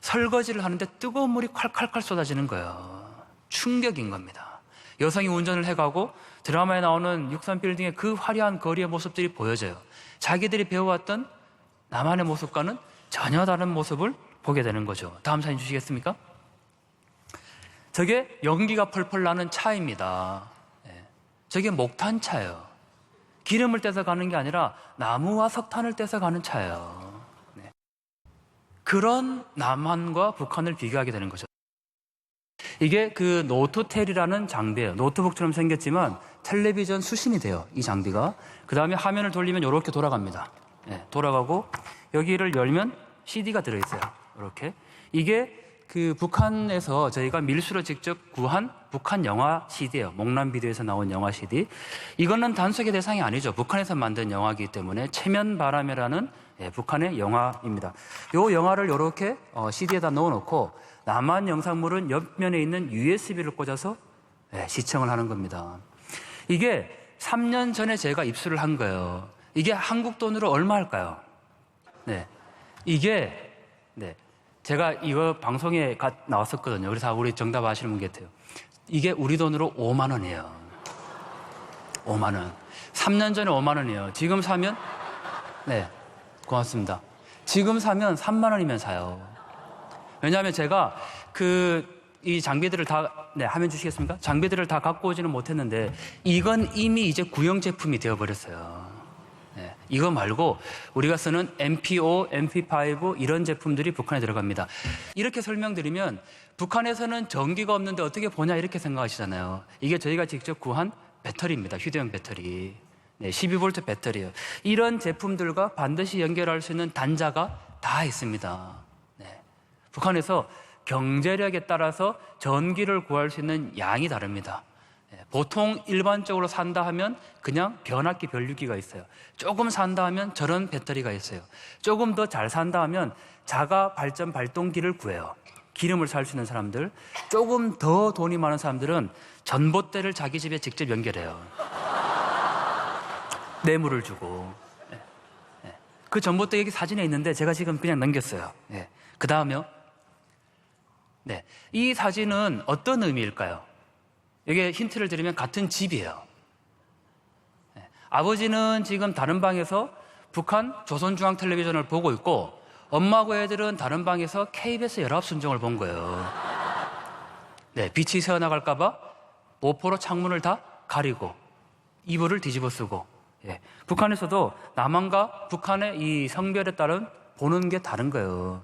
설거지를 하는데 뜨거운 물이 콸콸콸 쏟아지는 거예요. 충격인 겁니다. 여성이 운전을 해가고 드라마에 나오는 63빌딩의 그 화려한 거리의 모습들이 보여져요. 자기들이 배워왔던 나만의 모습과는 전혀 다른 모습을 보게 되는 거죠. 다음 사진 주시겠습니까? 저게 연기가 펄펄 나는 차입니다. 저게 목탄차예요. 기름을 떼서 가는 게 아니라 나무와 석탄을 떼서 가는 차예요. 그런 남한과 북한을 비교하게 되는 거죠. 이게 그 노트텔이라는 장비예요. 노트북처럼 생겼지만 텔레비전 수신이 돼요, 이 장비가. 그 다음에 화면을 돌리면 이렇게 돌아갑니다. 돌아가고 여기를 열면 CD가 들어있어요. 이렇게. 이게 그 북한에서 저희가 밀수로 직접 구한 북한 영화 CD예요. 목남 비디오에서 나온 영화 CD. 이거는 단속의 대상이 아니죠. 북한에서 만든 영화이기 때문에 체면바람이라는 북한의 영화입니다. 이 영화를 이렇게 CD에다 넣어놓고 남한 영상물은 옆면에 있는 USB를 꽂아서 시청을 하는 겁니다. 이게 3년 전에 제가 입수를 한 거예요. 이게 한국 돈으로 얼마 할까요? 이게 제가 이거 방송에 나왔었거든요. 그래서 우리 정답 아시는 분 같아요. 이게 우리 돈으로 5만 원이에요. 5만 원. 3년 전에 5만 원이에요. 지금 사면 고맙습니다. 지금 사면 3만 원이면 사요. 왜냐하면 제가 이 장비들을 다 화면 주시겠습니까? 장비들을 다 갖고 오지는 못했는데 이건 이미 이제 구형 제품이 되어버렸어요. 이거 말고 우리가 쓰는 MP5, MP5 이런 제품들이 북한에 들어갑니다. 이렇게 설명드리면 북한에서는 전기가 없는데 어떻게 보냐 이렇게 생각하시잖아요. 이게 저희가 직접 구한 배터리입니다. 휴대용 배터리. 12V 배터리예요. 이런 제품들과 반드시 연결할 수 있는 단자가 다 있습니다. 북한에서 경제력에 따라서 전기를 구할 수 있는 양이 다릅니다. 보통 일반적으로 산다 하면 그냥 변압기 변류기가 있어요. 조금 산다 하면 저런 배터리가 있어요. 조금 더 잘 산다 하면 자가 발전 발동기를 구해요. 기름을 살 수 있는 사람들. 조금 더 돈이 많은 사람들은 전봇대를 자기 집에 직접 연결해요. 뇌물을 주고. 그 전봇대 여기 사진에 있는데 제가 지금 그냥 넘겼어요. 그 다음에요. 이 사진은 어떤 의미일까요? 여기에 힌트를 드리면 같은 집이에요. 아버지는 지금 다른 방에서 북한 조선중앙텔레비전을 보고 있고 엄마하고 애들은 다른 방에서 KBS 연합순정을 본 거예요. 빛이 새어나갈까 봐 모포로 창문을 다 가리고 이불을 뒤집어 쓰고. 북한에서도 남한과 북한의 이 성별에 따른 보는 게 다른 거예요.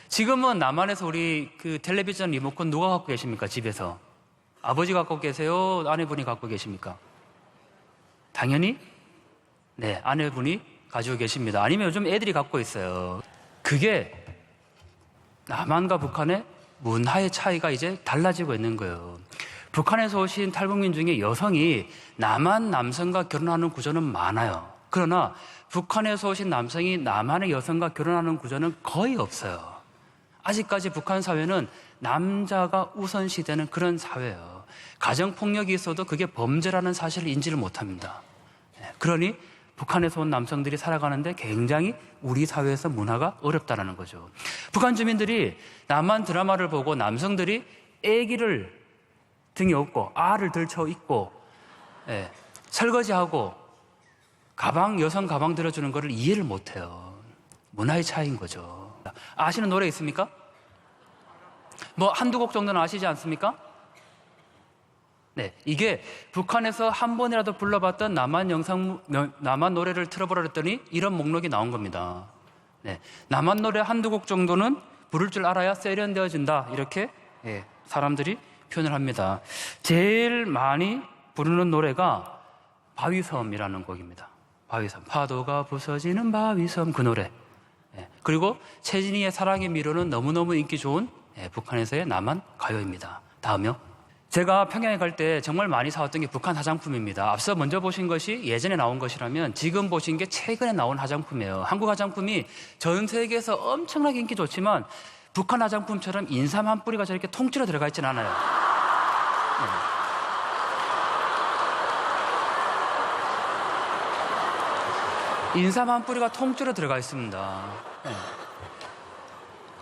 지금은 남한에서 우리 그 텔레비전 리모컨 누가 갖고 계십니까? 집에서. 아버지 갖고 계세요? 아내분이 갖고 계십니까? 당연히 아내분이 가지고 계십니다. 아니면 요즘 애들이 갖고 있어요. 그게 남한과 북한의 문화의 차이가 이제 달라지고 있는 거예요. 북한에서 오신 탈북민 중에 여성이 남한 남성과 결혼하는 구조는 많아요. 그러나 북한에서 오신 남성이 남한의 여성과 결혼하는 구조는 거의 없어요. 아직까지 북한 사회는 남자가 우선시되는 그런 사회예요. 가정폭력이 있어도 그게 범죄라는 사실을 인지를 못합니다. 그러니 북한에서 온 남성들이 살아가는데 굉장히 우리 사회에서 문화가 어렵다는 거죠. 북한 주민들이 남한 드라마를 보고 남성들이 아기를 등에 업고 알을 들쳐 입고 설거지하고 여성 가방 들어주는 거를 이해를 못해요. 문화의 차이인 거죠. 아시는 노래 있습니까? 한두 곡 정도는 아시지 않습니까? 이게 북한에서 한 번이라도 불러봤던 남한 노래를 틀어보라 그랬더니 이런 목록이 나온 겁니다. 남한 노래 한두 곡 정도는 부를 줄 알아야 세련되어진다. 이렇게 사람들이 표현을 합니다. 제일 많이 부르는 노래가 바위섬이라는 곡입니다. 바위섬. 파도가 부서지는 바위섬 그 노래. 그리고 최진희의 사랑의 미로는 너무너무 인기 좋은 북한에서의 남한 가요입니다. 다음이요. 제가 평양에 갈 때 정말 많이 사왔던 게 북한 화장품입니다. 앞서 먼저 보신 것이 예전에 나온 것이라면 지금 보신 게 최근에 나온 화장품이에요. 한국 화장품이 전 세계에서 엄청나게 인기 좋지만 북한 화장품처럼 인삼 한 뿌리가 저렇게 통째로 들어가 있지는 않아요. 인삼 한 뿌리가 통째로 들어가 있습니다.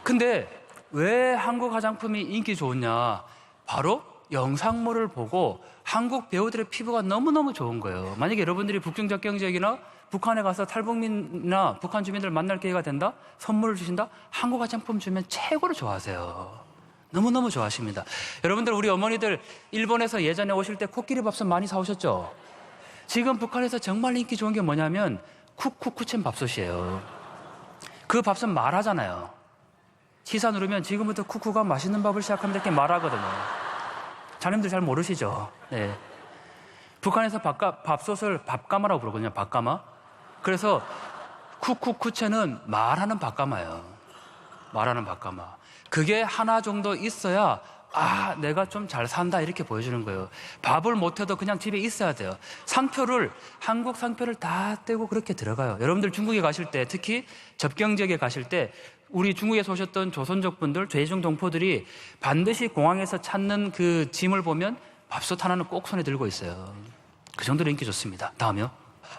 근데 왜 한국 화장품이 인기 좋냐? 바로 영상물을 보고 한국 배우들의 피부가 너무너무 좋은 거예요. 만약에 여러분들이 북중적경 지역이나 북한에 가서 탈북민이나 북한 주민들 만날 기회가 된다? 선물을 주신다? 한국 화장품 주면 최고로 좋아하세요. 너무너무 좋아하십니다. 여러분들, 우리 어머니들 일본에서 예전에 오실 때 코끼리 밥솥 많이 사오셨죠? 지금 북한에서 정말 인기 좋은 게 뭐냐면 쿠쿠쿠첸 밥솥이에요. 그 밥솥 말하잖아요. 시사 누르면 지금부터 쿠쿠가 맛있는 밥을 시작하면 이렇게 말하거든요. 자님들 잘 모르시죠? 네. 북한에서 밥솥을 밥가마라고 부르거든요. 밥가마. 그래서 쿠쿠쿠첸은 말하는 밥가마예요. 말하는 밥가마. 그게 하나 정도 있어야 아, 내가 좀 잘 산다 이렇게 보여주는 거예요. 밥을 못해도 그냥 집에 있어야 돼요. 상표를, 한국 상표를 다 떼고 그렇게 들어가요. 여러분들 중국에 가실 때, 특히 접경 지역에 가실 때 우리 중국에서 오셨던 조선족 분들, 죄중 동포들이 반드시 공항에서 찾는 그 짐을 보면 밥솥 하나는 꼭 손에 들고 있어요. 그 정도로 인기 좋습니다. 다음이요.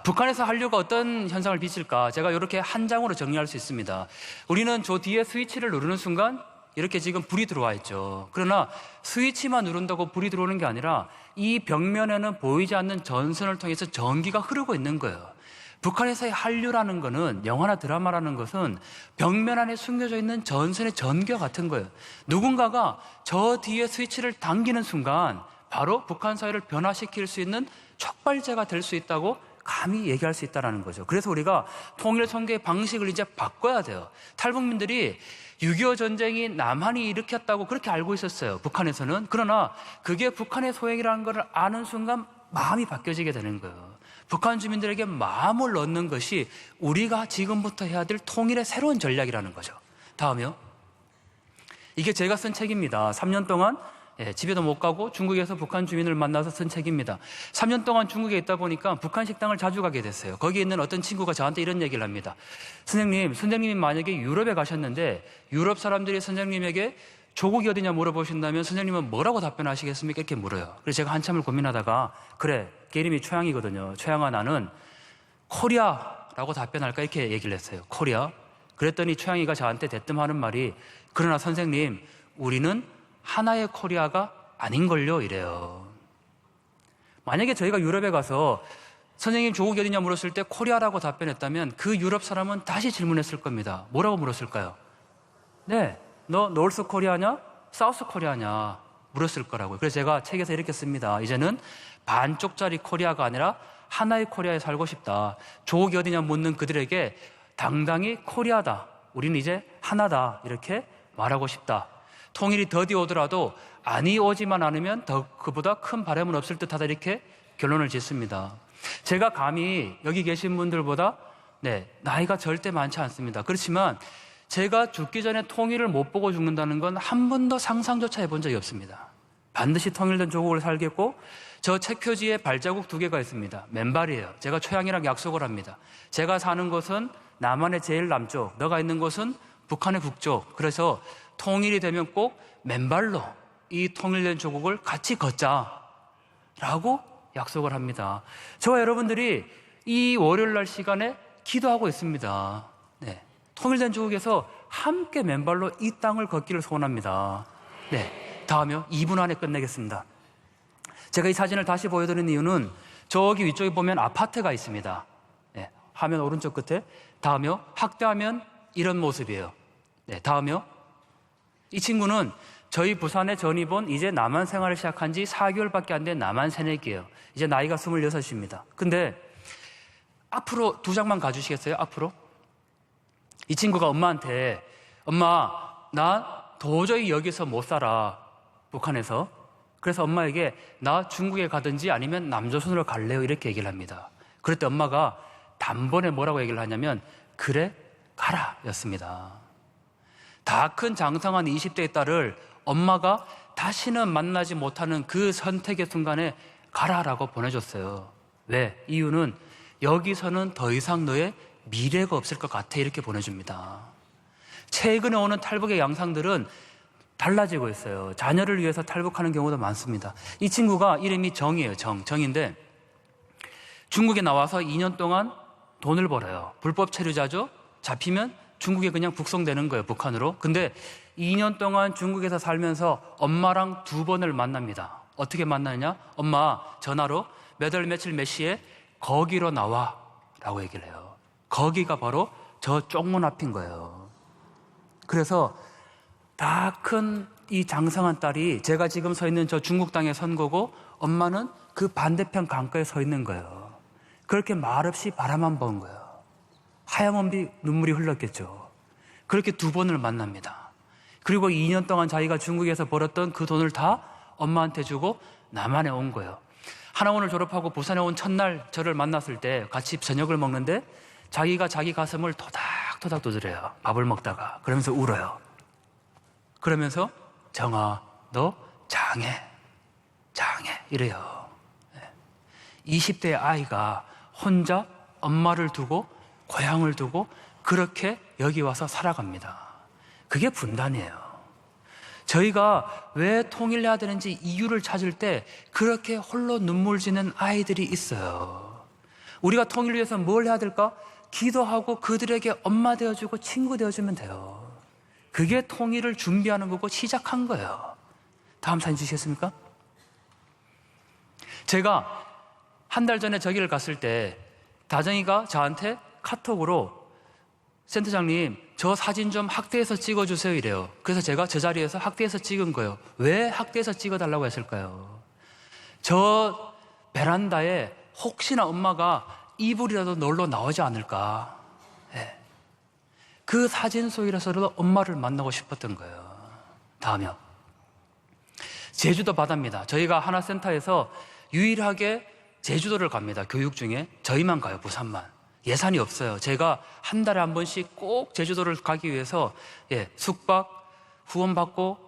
북한에서 한류가 어떤 현상을 비칠까? 제가 이렇게 한 장으로 정리할 수 있습니다. 우리는 저 뒤에 스위치를 누르는 순간 이렇게 지금 불이 들어와 있죠. 그러나 스위치만 누른다고 불이 들어오는 게 아니라 이 벽면에는 보이지 않는 전선을 통해서 전기가 흐르고 있는 거예요. 북한에서의 한류라는 거는, 영화나 드라마라는 것은 벽면 안에 숨겨져 있는 전선의 전기와 같은 거예요. 누군가가 저 뒤에 스위치를 당기는 순간 바로 북한 사회를 변화시킬 수 있는 촉발제가 될 수 있다고 감히 얘기할 수 있다는 거죠. 그래서 우리가 통일 선교의 방식을 이제 바꿔야 돼요. 탈북민들이 6.25 전쟁이 남한이 일으켰다고 그렇게 알고 있었어요. 북한에서는. 그러나 그게 북한의 소행이라는 걸 아는 순간 마음이 바뀌어지게 되는 거예요. 북한 주민들에게 마음을 얻는 것이 우리가 지금부터 해야 될 통일의 새로운 전략이라는 거죠. 다음이요. 이게 제가 쓴 책입니다. 3년 동안 집에도 못 가고 중국에서 북한 주민을 만나서 쓴 책입니다. 3년 동안 중국에 있다 보니까 북한 식당을 자주 가게 됐어요. 거기에 있는 어떤 친구가 저한테 이런 얘기를 합니다. 선생님이 만약에 유럽에 가셨는데 유럽 사람들이 선생님에게 조국이 어디냐 물어보신다면 선생님은 뭐라고 답변하시겠습니까? 이렇게 물어요. 그래서 제가 한참을 고민하다가 그래, 걔 이름이 최양이거든요. 최양아, 나는 코리아라고 답변할까? 이렇게 얘기를 했어요. 코리아. 그랬더니 최양이가 저한테 대뜸하는 말이 그러나 선생님, 우리는 하나의 코리아가 아닌걸요? 이래요. 만약에 저희가 유럽에 가서 선생님 조국이 어디냐 물었을 때 코리아라고 답변했다면 그 유럽 사람은 다시 질문했을 겁니다. 뭐라고 물었을까요? 네, 너 노스 코리아냐? 사우스 코리아냐? 물었을 거라고요. 그래서 제가 책에서 이렇게 씁니다. 이제는 반쪽짜리 코리아가 아니라 하나의 코리아에 살고 싶다. 조국이 어디냐 묻는 그들에게 당당히 코리아다. 우리는 이제 하나다. 이렇게 말하고 싶다. 통일이 더디 오더라도 안이 오지만 않으면 더 그보다 큰 바람은 없을 듯하다. 이렇게 결론을 짓습니다. 제가 감히 여기 계신 분들보다 나이가 절대 많지 않습니다. 그렇지만 제가 죽기 전에 통일을 못 보고 죽는다는 건 한 번도 상상조차 해본 적이 없습니다. 반드시 통일된 조국을 살겠고 저 책 표지에 발자국 2개가 있습니다. 맨발이에요. 제가 최양이랑 약속을 합니다. 제가 사는 곳은 남한의 제일 남쪽, 너가 있는 곳은 북한의 북쪽. 그래서 통일이 되면 꼭 맨발로 이 통일된 조국을 같이 걷자라고 약속을 합니다. 저와 여러분들이 이 월요일날 시간에 기도하고 있습니다. 통일된 조국에서 함께 맨발로 이 땅을 걷기를 소원합니다. 다음이요. 2분 안에 끝내겠습니다. 제가 이 사진을 다시 보여드리는 이유는 저기 위쪽에 보면 아파트가 있습니다. 화면 오른쪽 끝에. 다음이요. 확대하면 이런 모습이에요. 다음이요. 이 친구는 저희 부산에 전입 온 이제 남한 생활을 시작한 지 4개월밖에 안 된 남한 새내기예요. 이제 나이가 26입니다. 근데 앞으로 2장만 가주시겠어요? 앞으로. 이 친구가 엄마한테 엄마, 나 도저히 여기서 못 살아. 북한에서. 그래서 엄마에게 나 중국에 가든지 아니면 남조선으로 갈래요. 이렇게 얘기를 합니다. 그랬더니 엄마가 단번에 뭐라고 얘기를 하냐면 그래, 가라 였습니다. 다 큰 장성한 20대의 딸을 엄마가 다시는 만나지 못하는 그 선택의 순간에 가라라고 보내줬어요. 왜? 이유는 여기서는 더 이상 너의 미래가 없을 것 같아. 이렇게 보내줍니다. 최근에 오는 탈북의 양상들은 달라지고 있어요. 자녀를 위해서 탈북하는 경우도 많습니다. 이 친구가 이름이 정이에요. 정인데 중국에 나와서 2년 동안 돈을 벌어요. 불법 체류자죠. 잡히면 중국에 그냥 북송되는 거예요. 북한으로. 근데 2년 동안 중국에서 살면서 엄마랑 2번을 만납니다. 어떻게 만나느냐? 엄마, 전화로 몇 월 며칠 몇 시에 거기로 나와 라고 얘기를 해요. 거기가 바로 저 쪽문 앞인 거예요. 그래서 다 큰 이 장성한 딸이 제가 지금 서 있는 저 중국 땅에 선 거고, 엄마는 그 반대편 강가에 서 있는 거예요. 그렇게 말없이 바라만 본 거예요. 하염없이 눈물이 흘렀겠죠. 그렇게 2번을 만납니다. 그리고 2년 동안 자기가 중국에서 벌었던 그 돈을 다 엄마한테 주고 남한에 온 거예요. 하나원을 졸업하고 부산에 온 첫날 저를 만났을 때 같이 저녁을 먹는데 자기가 자기 가슴을 토닥토닥 두드려요. 밥을 먹다가. 그러면서 울어요. 그러면서 정아, 너 장해 이래요. 20대 아이가 혼자 엄마를 두고 고향을 두고 그렇게 여기 와서 살아갑니다. 그게 분단이에요. 저희가 왜 통일해야 되는지 이유를 찾을 때 그렇게 홀로 눈물 지는 아이들이 있어요. 우리가 통일을 위해서 뭘 해야 될까? 기도하고 그들에게 엄마 되어주고 친구 되어주면 돼요. 그게 통일을 준비하는 거고 시작한 거예요. 다음 사진 주시겠습니까? 제가 한 달 전에 저기를 갔을 때 다정이가 저한테 카톡으로 센터장님, 저 사진 좀 학대해서 찍어주세요 이래요. 그래서 제가 저 자리에서 학대해서 찍은 거예요. 왜 학대해서 찍어달라고 했을까요? 저 베란다에 혹시나 엄마가 이불이라도 널로 나오지 않을까. 네. 그 사진 속이라서라도 엄마를 만나고 싶었던 거예요. 다음이요. 제주도 바다입니다. 저희가 하나센터에서 유일하게 제주도를 갑니다. 교육 중에 저희만 가요. 부산만. 예산이 없어요. 제가 한 달에 한 번씩 꼭 제주도를 가기 위해서 숙박 후원받고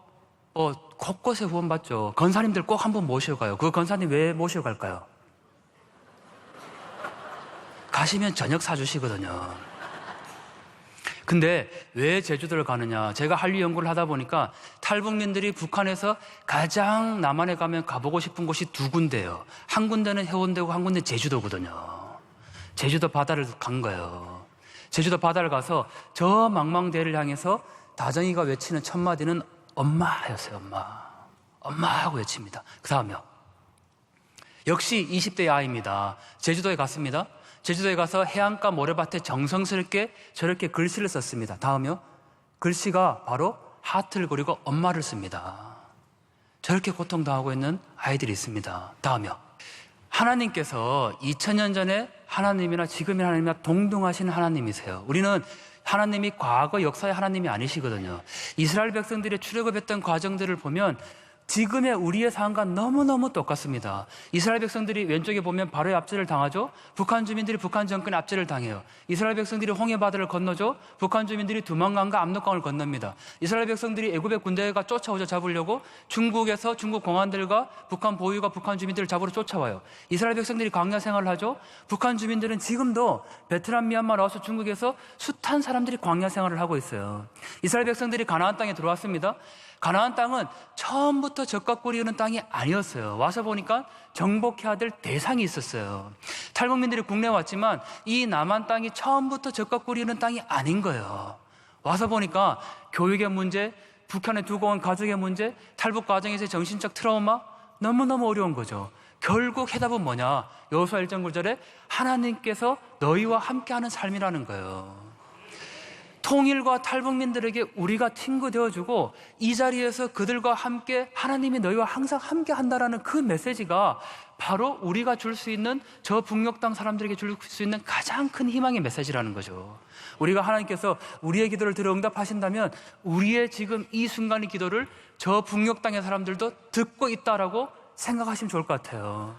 곳곳에 후원받죠. 권사님들 꼭 한번 모셔가요. 그 권사님 왜 모셔갈까요? 가시면 저녁 사주시거든요. 근데 왜 제주도를 가느냐? 제가 한류 연구를 하다 보니까 탈북민들이 북한에서 가장 남한에 가면 가보고 싶은 곳이 2군데예요. 한 군데는 해운대고 한 군데는 제주도거든요. 제주도 바다를 간 거예요. 제주도 바다를 가서 저 망망대해를 향해서 다정이가 외치는 첫 마디는 엄마였어요. 엄마 하고 외칩니다. 그 다음이요. 역시 20대의 아이입니다. 제주도에 갔습니다. 제주도에 가서 해안가 모래밭에 정성스럽게 저렇게 글씨를 썼습니다. 다음이요. 글씨가 바로 하트를 그리고 엄마를 씁니다. 저렇게 고통당하고 있는 아이들이 있습니다. 다음이요. 하나님께서 2000년 전에 하나님이나 지금의 하나님이나 동등하신 하나님이세요. 우리는 하나님이 과거 역사의 하나님이 아니시거든요. 이스라엘 백성들이 출애굽했던 과정들을 보면 지금의 우리의 상황과 너무너무 똑같습니다. 이스라엘 백성들이 왼쪽에 보면 바로의 압제를 당하죠. 북한 주민들이 북한 정권의 압제를 당해요. 이스라엘 백성들이 홍해바다를 건너죠. 북한 주민들이 두만강과 압록강을 건넙니다. 이스라엘 백성들이 애굽의 군대가 쫓아오죠. 잡으려고 중국에서 중국 공안들과 북한 보유가 북한 주민들을 잡으러 쫓아와요. 이스라엘 백성들이 광야 생활을 하죠. 북한 주민들은 지금도 베트남, 미얀마, 라오스, 중국에서 숱한 사람들이 광야 생활을 하고 있어요. 이스라엘 백성들이 가나안 땅에 들어왔습니다. 가나안 땅은 처음부터 젖과 꿀이 흐르는 땅이 아니었어요. 와서 보니까 정복해야 될 대상이 있었어요. 탈북민들이 국내에 왔지만 이 남한 땅이 처음부터 젖과 꿀이 흐르는 땅이 아닌 거예요. 와서 보니까 교육의 문제, 북한에 두고 온 가족의 문제, 탈북 과정에서의 정신적 트라우마 너무너무 어려운 거죠. 결국 해답은 뭐냐? 여호수아 1장 9절에 하나님께서 너희와 함께하는 삶이라는 거예요. 통일과 탈북민들에게 우리가 친구 되어주고 이 자리에서 그들과 함께 하나님이 너희와 항상 함께 한다라는 그 메시지가 바로 우리가 줄 수 있는 저 북녘 땅 사람들에게 줄 수 있는 가장 큰 희망의 메시지라는 거죠. 우리가 하나님께서 우리의 기도를 들어 응답하신다면 우리의 지금 이 순간의 기도를 저 북녘 땅의 사람들도 듣고 있다라고 생각하시면 좋을 것 같아요.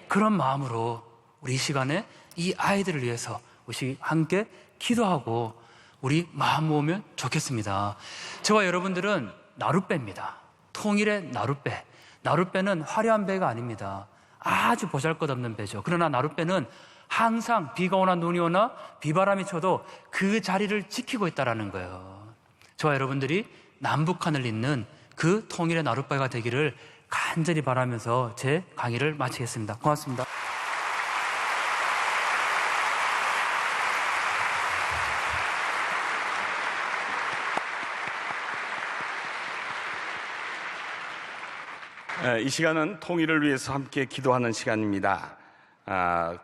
그런 마음으로 우리 이 시간에 이 아이들을 위해서 우리 함께 기도하고 우리 마음 모으면 좋겠습니다. 저와 여러분들은 나룻배입니다. 통일의 나룻배. 나룻배는 화려한 배가 아닙니다. 아주 보잘것없는 배죠. 그러나 나룻배는 항상 비가 오나 눈이 오나 비바람이 쳐도 그 자리를 지키고 있다는 거예요. 저와 여러분들이 남북한을 잇는 그 통일의 나룻배가 되기를 간절히 바라면서 제 강의를 마치겠습니다. 고맙습니다. 이 시간은 통일을 위해서 함께 기도하는 시간입니다.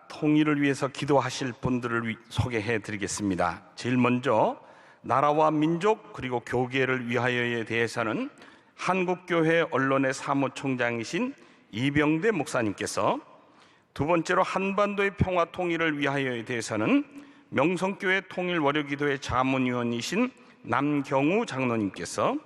통일을 위해서 기도하실 분들을 소개해 드리겠습니다. 제일 먼저 나라와 민족 그리고 교계를 위하여에 대해서는 한국교회 언론의 사무총장이신 이병대 목사님께서, 두 번째로 한반도의 평화 통일을 위하여에 대해서는 명성교회 통일월요기도회 자문위원이신 남경우 장로님께서,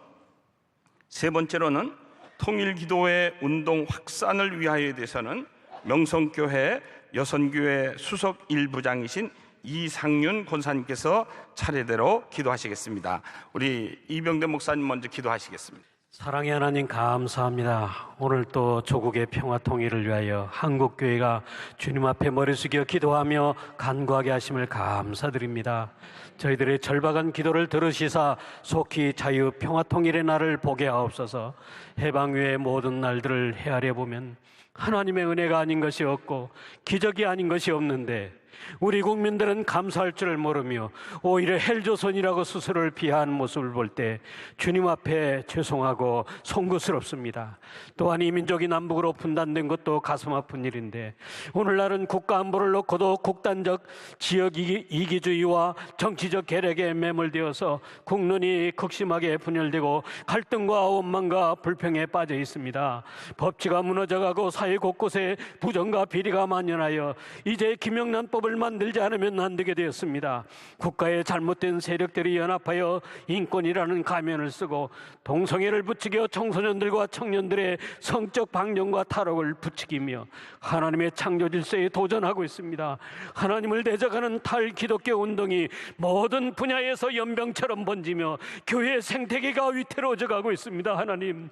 세 번째로는 통일기도회 운동 확산을 위하여에 대해서는 명성교회 여선교회 수석 1부장이신 이상윤 권사님께서 차례대로 기도하시겠습니다. 우리 이병대 목사님 먼저 기도하시겠습니다. 사랑의 하나님 감사합니다. 오늘 또 조국의 평화 통일을 위하여 한국교회가 주님 앞에 머리 숙여 기도하며 간구하게 하심을 감사드립니다. 저희들의 절박한 기도를 들으시사 속히 자유 평화 통일의 날을 보게 하옵소서. 해방 후의 모든 날들을 헤아려 보면 하나님의 은혜가 아닌 것이 없고 기적이 아닌 것이 없는데, 우리 국민들은 감사할 줄을 모르며 오히려 헬조선이라고 스스로를 비하하는 모습을 볼 때 주님 앞에 죄송하고 송구스럽습니다. 또한 이 민족이 남북으로 분단된 것도 가슴 아픈 일인데, 오늘날은 국가 안보를 놓고도 국단적 지역 이기주의와 정치적 계략에 매몰되어서 국론이 극심하게 분열되고 갈등과 원망과 불평에 빠져 있습니다. 법치가 무너져가고 사회 곳곳에 부정과 비리가 만연하여 이제 김영란법을 만들지 않으면 안 되게 되었습니다. 국가의 잘못된 세력들이 연합하여 인권이라는 가면을 쓰고 동성애를 부추겨 청소년들과 청년들의 성적 방정과 탈옥을 부추기며 하나님의 창조 질서에 도전하고 있습니다. 하나님을 대적하는 탈기독교 운동이 모든 분야에서 연병처럼 번지며 교회의 생태계가 위태로워져 가고 있습니다. 하나님,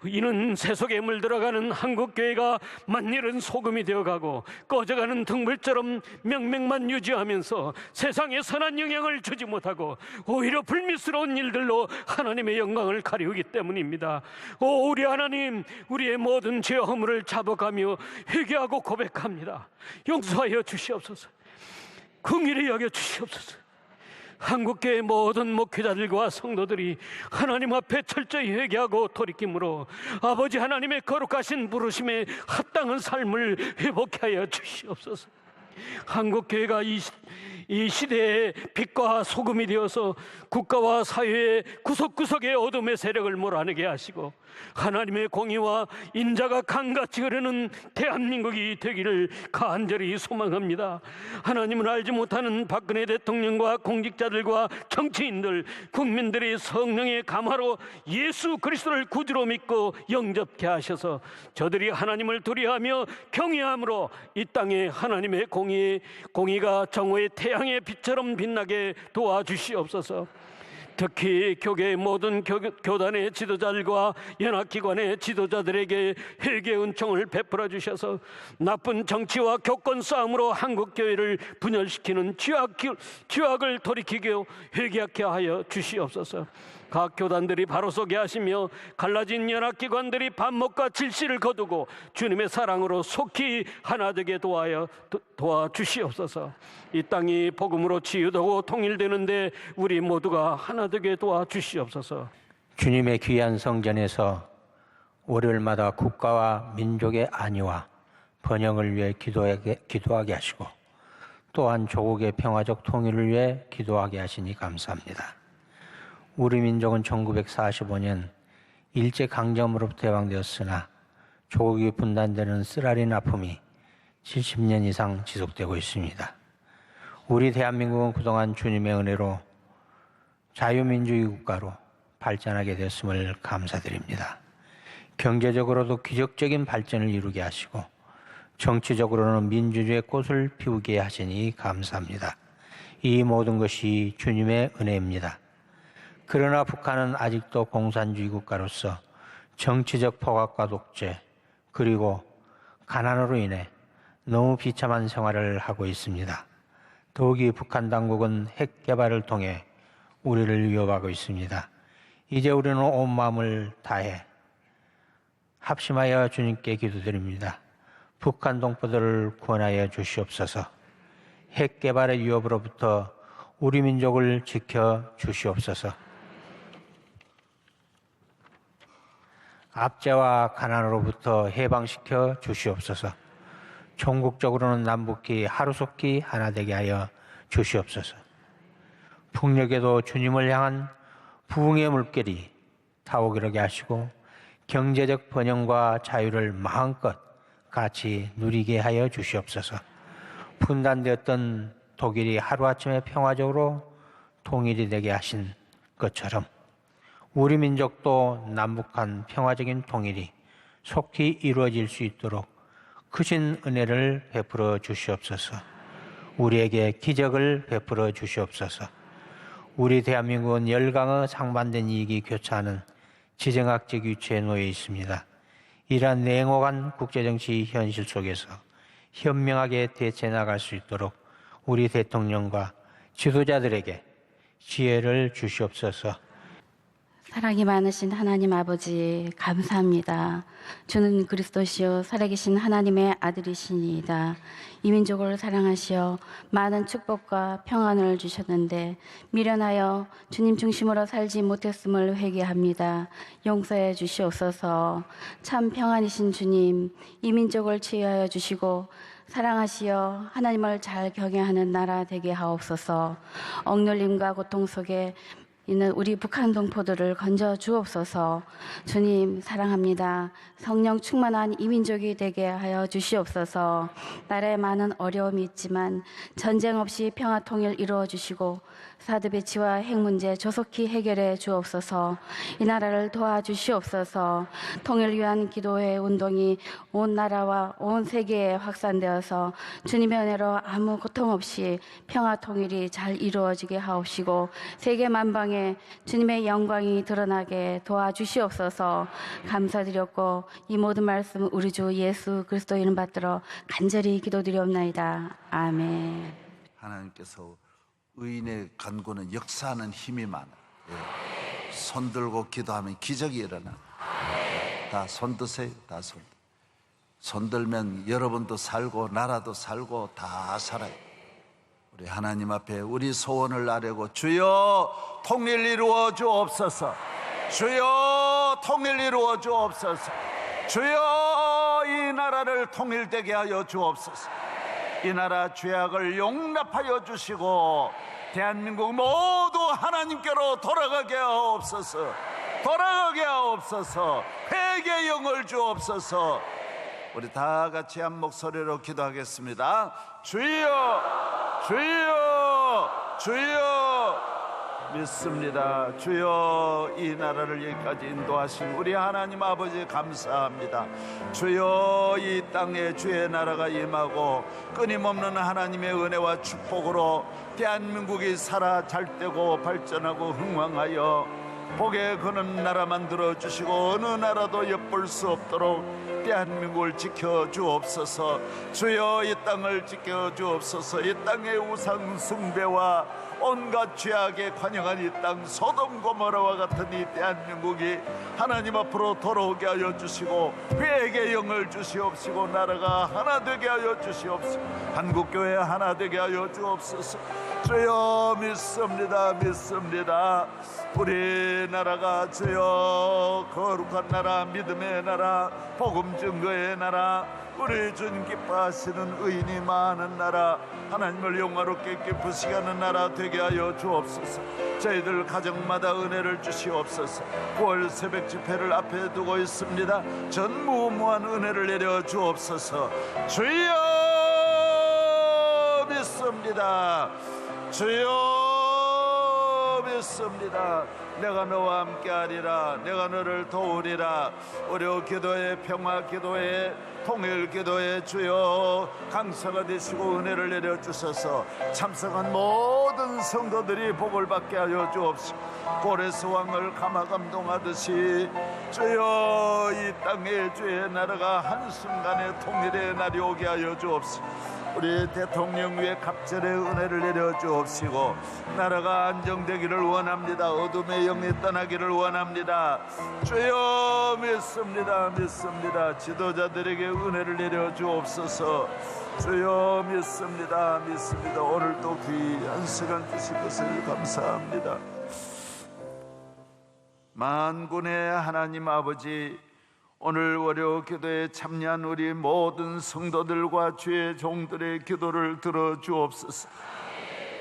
이는 세속에 물들어가는 한국교회가 만일은 소금이 되어가고 꺼져가는 등불처럼 명맥만 유지하면서 세상에 선한 영향을 주지 못하고 오히려 불미스러운 일들로 하나님의 영광을 가리우기 때문입니다. 오 우리 하나님, 우리의 모든 죄와 허물을 자복하며 회개하고 고백합니다. 용서하여 주시옵소서. 긍휼히 여겨 주시옵소서. 한국교회 모든 목회자들과 성도들이 하나님 앞에 철저히 회개하고 돌이킴으로 아버지 하나님의 거룩하신 부르심에 합당한 삶을 회복케 하여 주시옵소서. 한국교회가 이 시대의 빛과 소금이 되어서 국가와 사회의 구석구석의 어둠의 세력을 몰아내게 하시고 하나님의 공의와 인자가 강같이 흐르는 대한민국이 되기를 간절히 소망합니다. 하나님을 알지 못하는 박근혜 대통령과 공직자들과 정치인들, 국민들이 성령의 감화로 예수 그리스도를 구주로 믿고 영접케 하셔서 저들이 하나님을 두려워하며 경외함으로 이 땅에 하나님의 공의가 정오의 태양의 빛처럼 빛나게 도와주시옵소서. 특히 교계의 모든 교단의 지도자들과 연합기관의 지도자들에게 회개 은총을 베풀어 주셔서 나쁜 정치와 교권 싸움으로 한국교회를 분열시키는 죄악을 돌이키게 회개하게 하여 주시옵소서. 각 교단들이 바로 서게 하시며 갈라진 연합기관들이 반목과 질시를 거두고 주님의 사랑으로 속히 하나 되게 도와주시옵소서. 이 땅이 복음으로 치유되고 통일되는데 우리 모두가 하나 되게 도와주시옵소서. 주님의 귀한 성전에서 월요일마다 국가와 민족의 안위와 번영을 위해 기도하게 하시고 또한 조국의 평화적 통일을 위해 기도하게 하시니 감사합니다. 우리 민족은 1945년 일제강점으로부터 해방되었으나 조국이 분단되는 쓰라린 아픔이 70년 이상 지속되고 있습니다. 우리 대한민국은 그동안 주님의 은혜로 자유민주주의 국가로 발전하게 됐음을 감사드립니다. 경제적으로도 기적적인 발전을 이루게 하시고 정치적으로는 민주주의의 꽃을 피우게 하시니 감사합니다. 이 모든 것이 주님의 은혜입니다. 그러나 북한은 아직도 공산주의 국가로서 정치적 포갑과 독재 그리고 가난으로 인해 너무 비참한 생활을 하고 있습니다. 더욱이 북한 당국은 핵 개발을 통해 우리를 위협하고 있습니다. 이제 우리는 온 마음을 다해 합심하여 주님께 기도드립니다. 북한 동포들을 구원하여 주시옵소서. 핵 개발의 위협으로부터 우리 민족을 지켜 주시옵소서. 압제와 가난으로부터 해방시켜 주시옵소서. 종국적으로는 남북이 하루속히 하나 되게 하여 주시옵소서. 북녘에도 주님을 향한 부흥의 물결이 타오르게 하시고 경제적 번영과 자유를 마음껏 같이 누리게 하여 주시옵소서. 분단되었던 독일이 하루아침에 평화적으로 통일이 되게 하신 것처럼 우리 민족도 남북한 평화적인 통일이 속히 이루어질 수 있도록 크신 은혜를 베풀어 주시옵소서. 우리에게 기적을 베풀어 주시옵소서. 우리 대한민국은 열강의 상반된 이익이 교차하는 지정학적 위치에 놓여 있습니다. 이러한 냉혹한 국제정치 현실 속에서 현명하게 대처해 나갈 수 있도록 우리 대통령과 지도자들에게 지혜를 주시옵소서. 사랑이 많으신 하나님 아버지 감사합니다. 주는 그리스도시요 살아계신 하나님의 아들이시니이다. 이 민족을 사랑하시어 많은 축복과 평안을 주셨는데 미련하여 주님 중심으로 살지 못했음을 회개합니다. 용서해 주시옵소서. 참 평안이신 주님, 이 민족을 치유하여 주시고 사랑하시어 하나님을 잘 경외하는 나라 되게 하옵소서. 억눌림과 고통 속에 있는 우리 북한 동포들을 건져 주옵소서. 주님 사랑합니다. 성령 충만한 이 민족이 되게 하여 주시옵소서. 나라에 많은 어려움이 있지만 전쟁 없이 평화 통일 이루어 주시고 사드 배치와 핵 문제 조속히 해결해 주옵소서. 이 나라를 도와주시옵소서. 통일을 위한 기도회 운동이 온 나라와 온 세계에 확산되어서 주님의 은혜로 아무 고통 없이 평화 통일이 잘 이루어지게 하옵시고 세계 만방에 주님의 영광이 드러나게 도와주시옵소서. 감사드렸고 이 모든 말씀 우리 주 예수 그리스도 이름 받들어 간절히 기도드리옵나이다. 아멘. 하나님께서 의인의 간구는 역사하는 힘이 많아. 손 들고 기도하면 기적이 일어나. 다 손 드세요. 다 손 들면 여러분도 살고 나라도 살고 다 살아요. 우리 하나님 앞에 우리 소원을 아뢰고 주여 통일 이루어 주옵소서. 주여 통일 이루어 주옵소서. 주여 이 나라를 통일되게 하여 주옵소서. 이 나라 죄악을 용납하여 주시고 대한민국 모두 하나님께로 돌아가게 하옵소서. 돌아가게 하옵소서. 회개의 영을 주옵소서. 우리 다 같이 한 목소리로 기도하겠습니다. 주여 주여 주여. 믿습니다. 주여 이 나라를 여기까지 인도하신 우리 하나님 아버지 감사합니다. 주여 이 땅에 주의 나라가 임하고 끊임없는 하나님의 은혜와 축복으로 대한민국이 살아 잘되고 발전하고 흥왕하여 복에 거는 나라 만들어 주시고 어느 나라도 엿볼 수 없도록 대한민국을 지켜 주옵소서. 주여 이 땅을 지켜 주옵소서. 이 땅의 우상 숭배와 온갖 죄악에 관영한 이 땅 소돔 고모라와 같은 이 대한민국이 하나님 앞으로 돌아오게 하여 주시고 회개의 영을 주시옵시고 나라가 하나 되게 하여 주시옵소서. 한국교회 하나 되게 하여 주옵소서. 주여 믿습니다. 믿습니다. 우리나라가 주여 거룩한 나라, 믿음의 나라, 복음 증거의 나라, 우리 주님 기뻐하시는 의인이 많은 나라, 하나님을 영화롭게 기쁘시게 하는 나라 되게 하여 주옵소서. 저희들 가정마다 은혜를 주시옵소서. 9월 새벽 집회를 앞에 두고 있습니다. 전무후무한 은혜를 내려 주옵소서. 주여 믿습니다. 주여 믿습니다. 내가 너와 함께하리라. 내가 너를 도우리라. 우리 기도의 평화 기도의 통일 기도의 주여 강사가 되시고 은혜를 내려주셔서 참석한 모든 성도들이 복을 받게 하여 주옵시고 고레스 왕을 감화감동하듯이 주여 이 땅에 주의 나라가 한순간에 통일의 날이 오게 하여 주옵시고 우리 대통령 위에 갑절의 은혜를 내려 주옵시고 나라가 안정되기를 원합니다. 어둠의 영이 떠나기를 원합니다. 주여 믿습니다. 믿습니다. 지도자들에게 은혜를 내려 주옵소서. 주여 믿습니다. 믿습니다. 오늘도 귀한 시간 주신 것을 감사합니다. 만군의 하나님 아버지, 오늘 월요 기도에 참여한 우리 모든 성도들과 주의 종들의 기도를 들어주옵소서.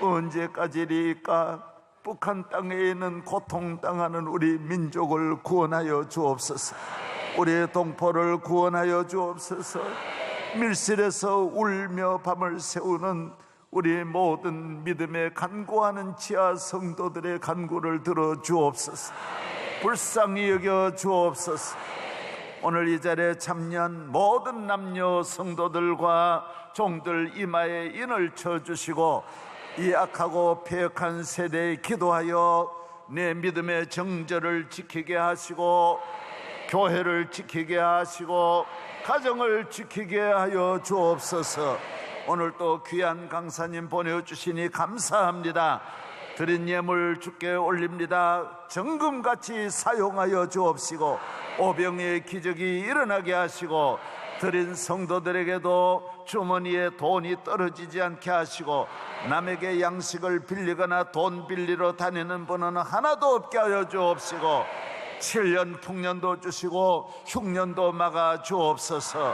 언제까지리까 북한 땅에 있는 고통당하는 우리 민족을 구원하여 주옵소서. 우리의 동포를 구원하여 주옵소서. 밀실에서 울며 밤을 새우는 우리 모든 믿음에 간구하는 지하 성도들의 간구를 들어 주옵소서. 불쌍히 여겨 주옵소서. 오늘 이 자리에 참여한 모든 남녀 성도들과 종들 이마에 인을 쳐주시고 이 악하고 폐역한 세대에 기도하여 내 믿음의 정절을 지키게 하시고 교회를 지키게 하시고 가정을 지키게 하여 주옵소서. 오늘 또 귀한 강사님 보내주시니 감사합니다. 드린 예물 주께 올립니다. 정금같이 사용하여 주옵시고 오병의 기적이 일어나게 하시고 드린 성도들에게도 주머니에 돈이 떨어지지 않게 하시고 남에게 양식을 빌리거나 돈 빌리러 다니는 분은 하나도 없게 하여 주옵시고 7년 풍년도 주시고 흉년도 막아 주옵소서.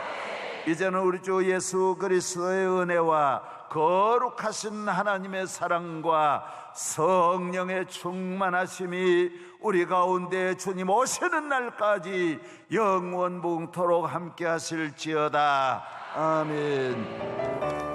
이제는 우리 주 예수 그리스도의 은혜와 거룩하신 하나님의 사랑과 성령의 충만하심이 우리 가운데 주님 오시는 날까지 영원붕토록 함께 하실지어다. 아멘.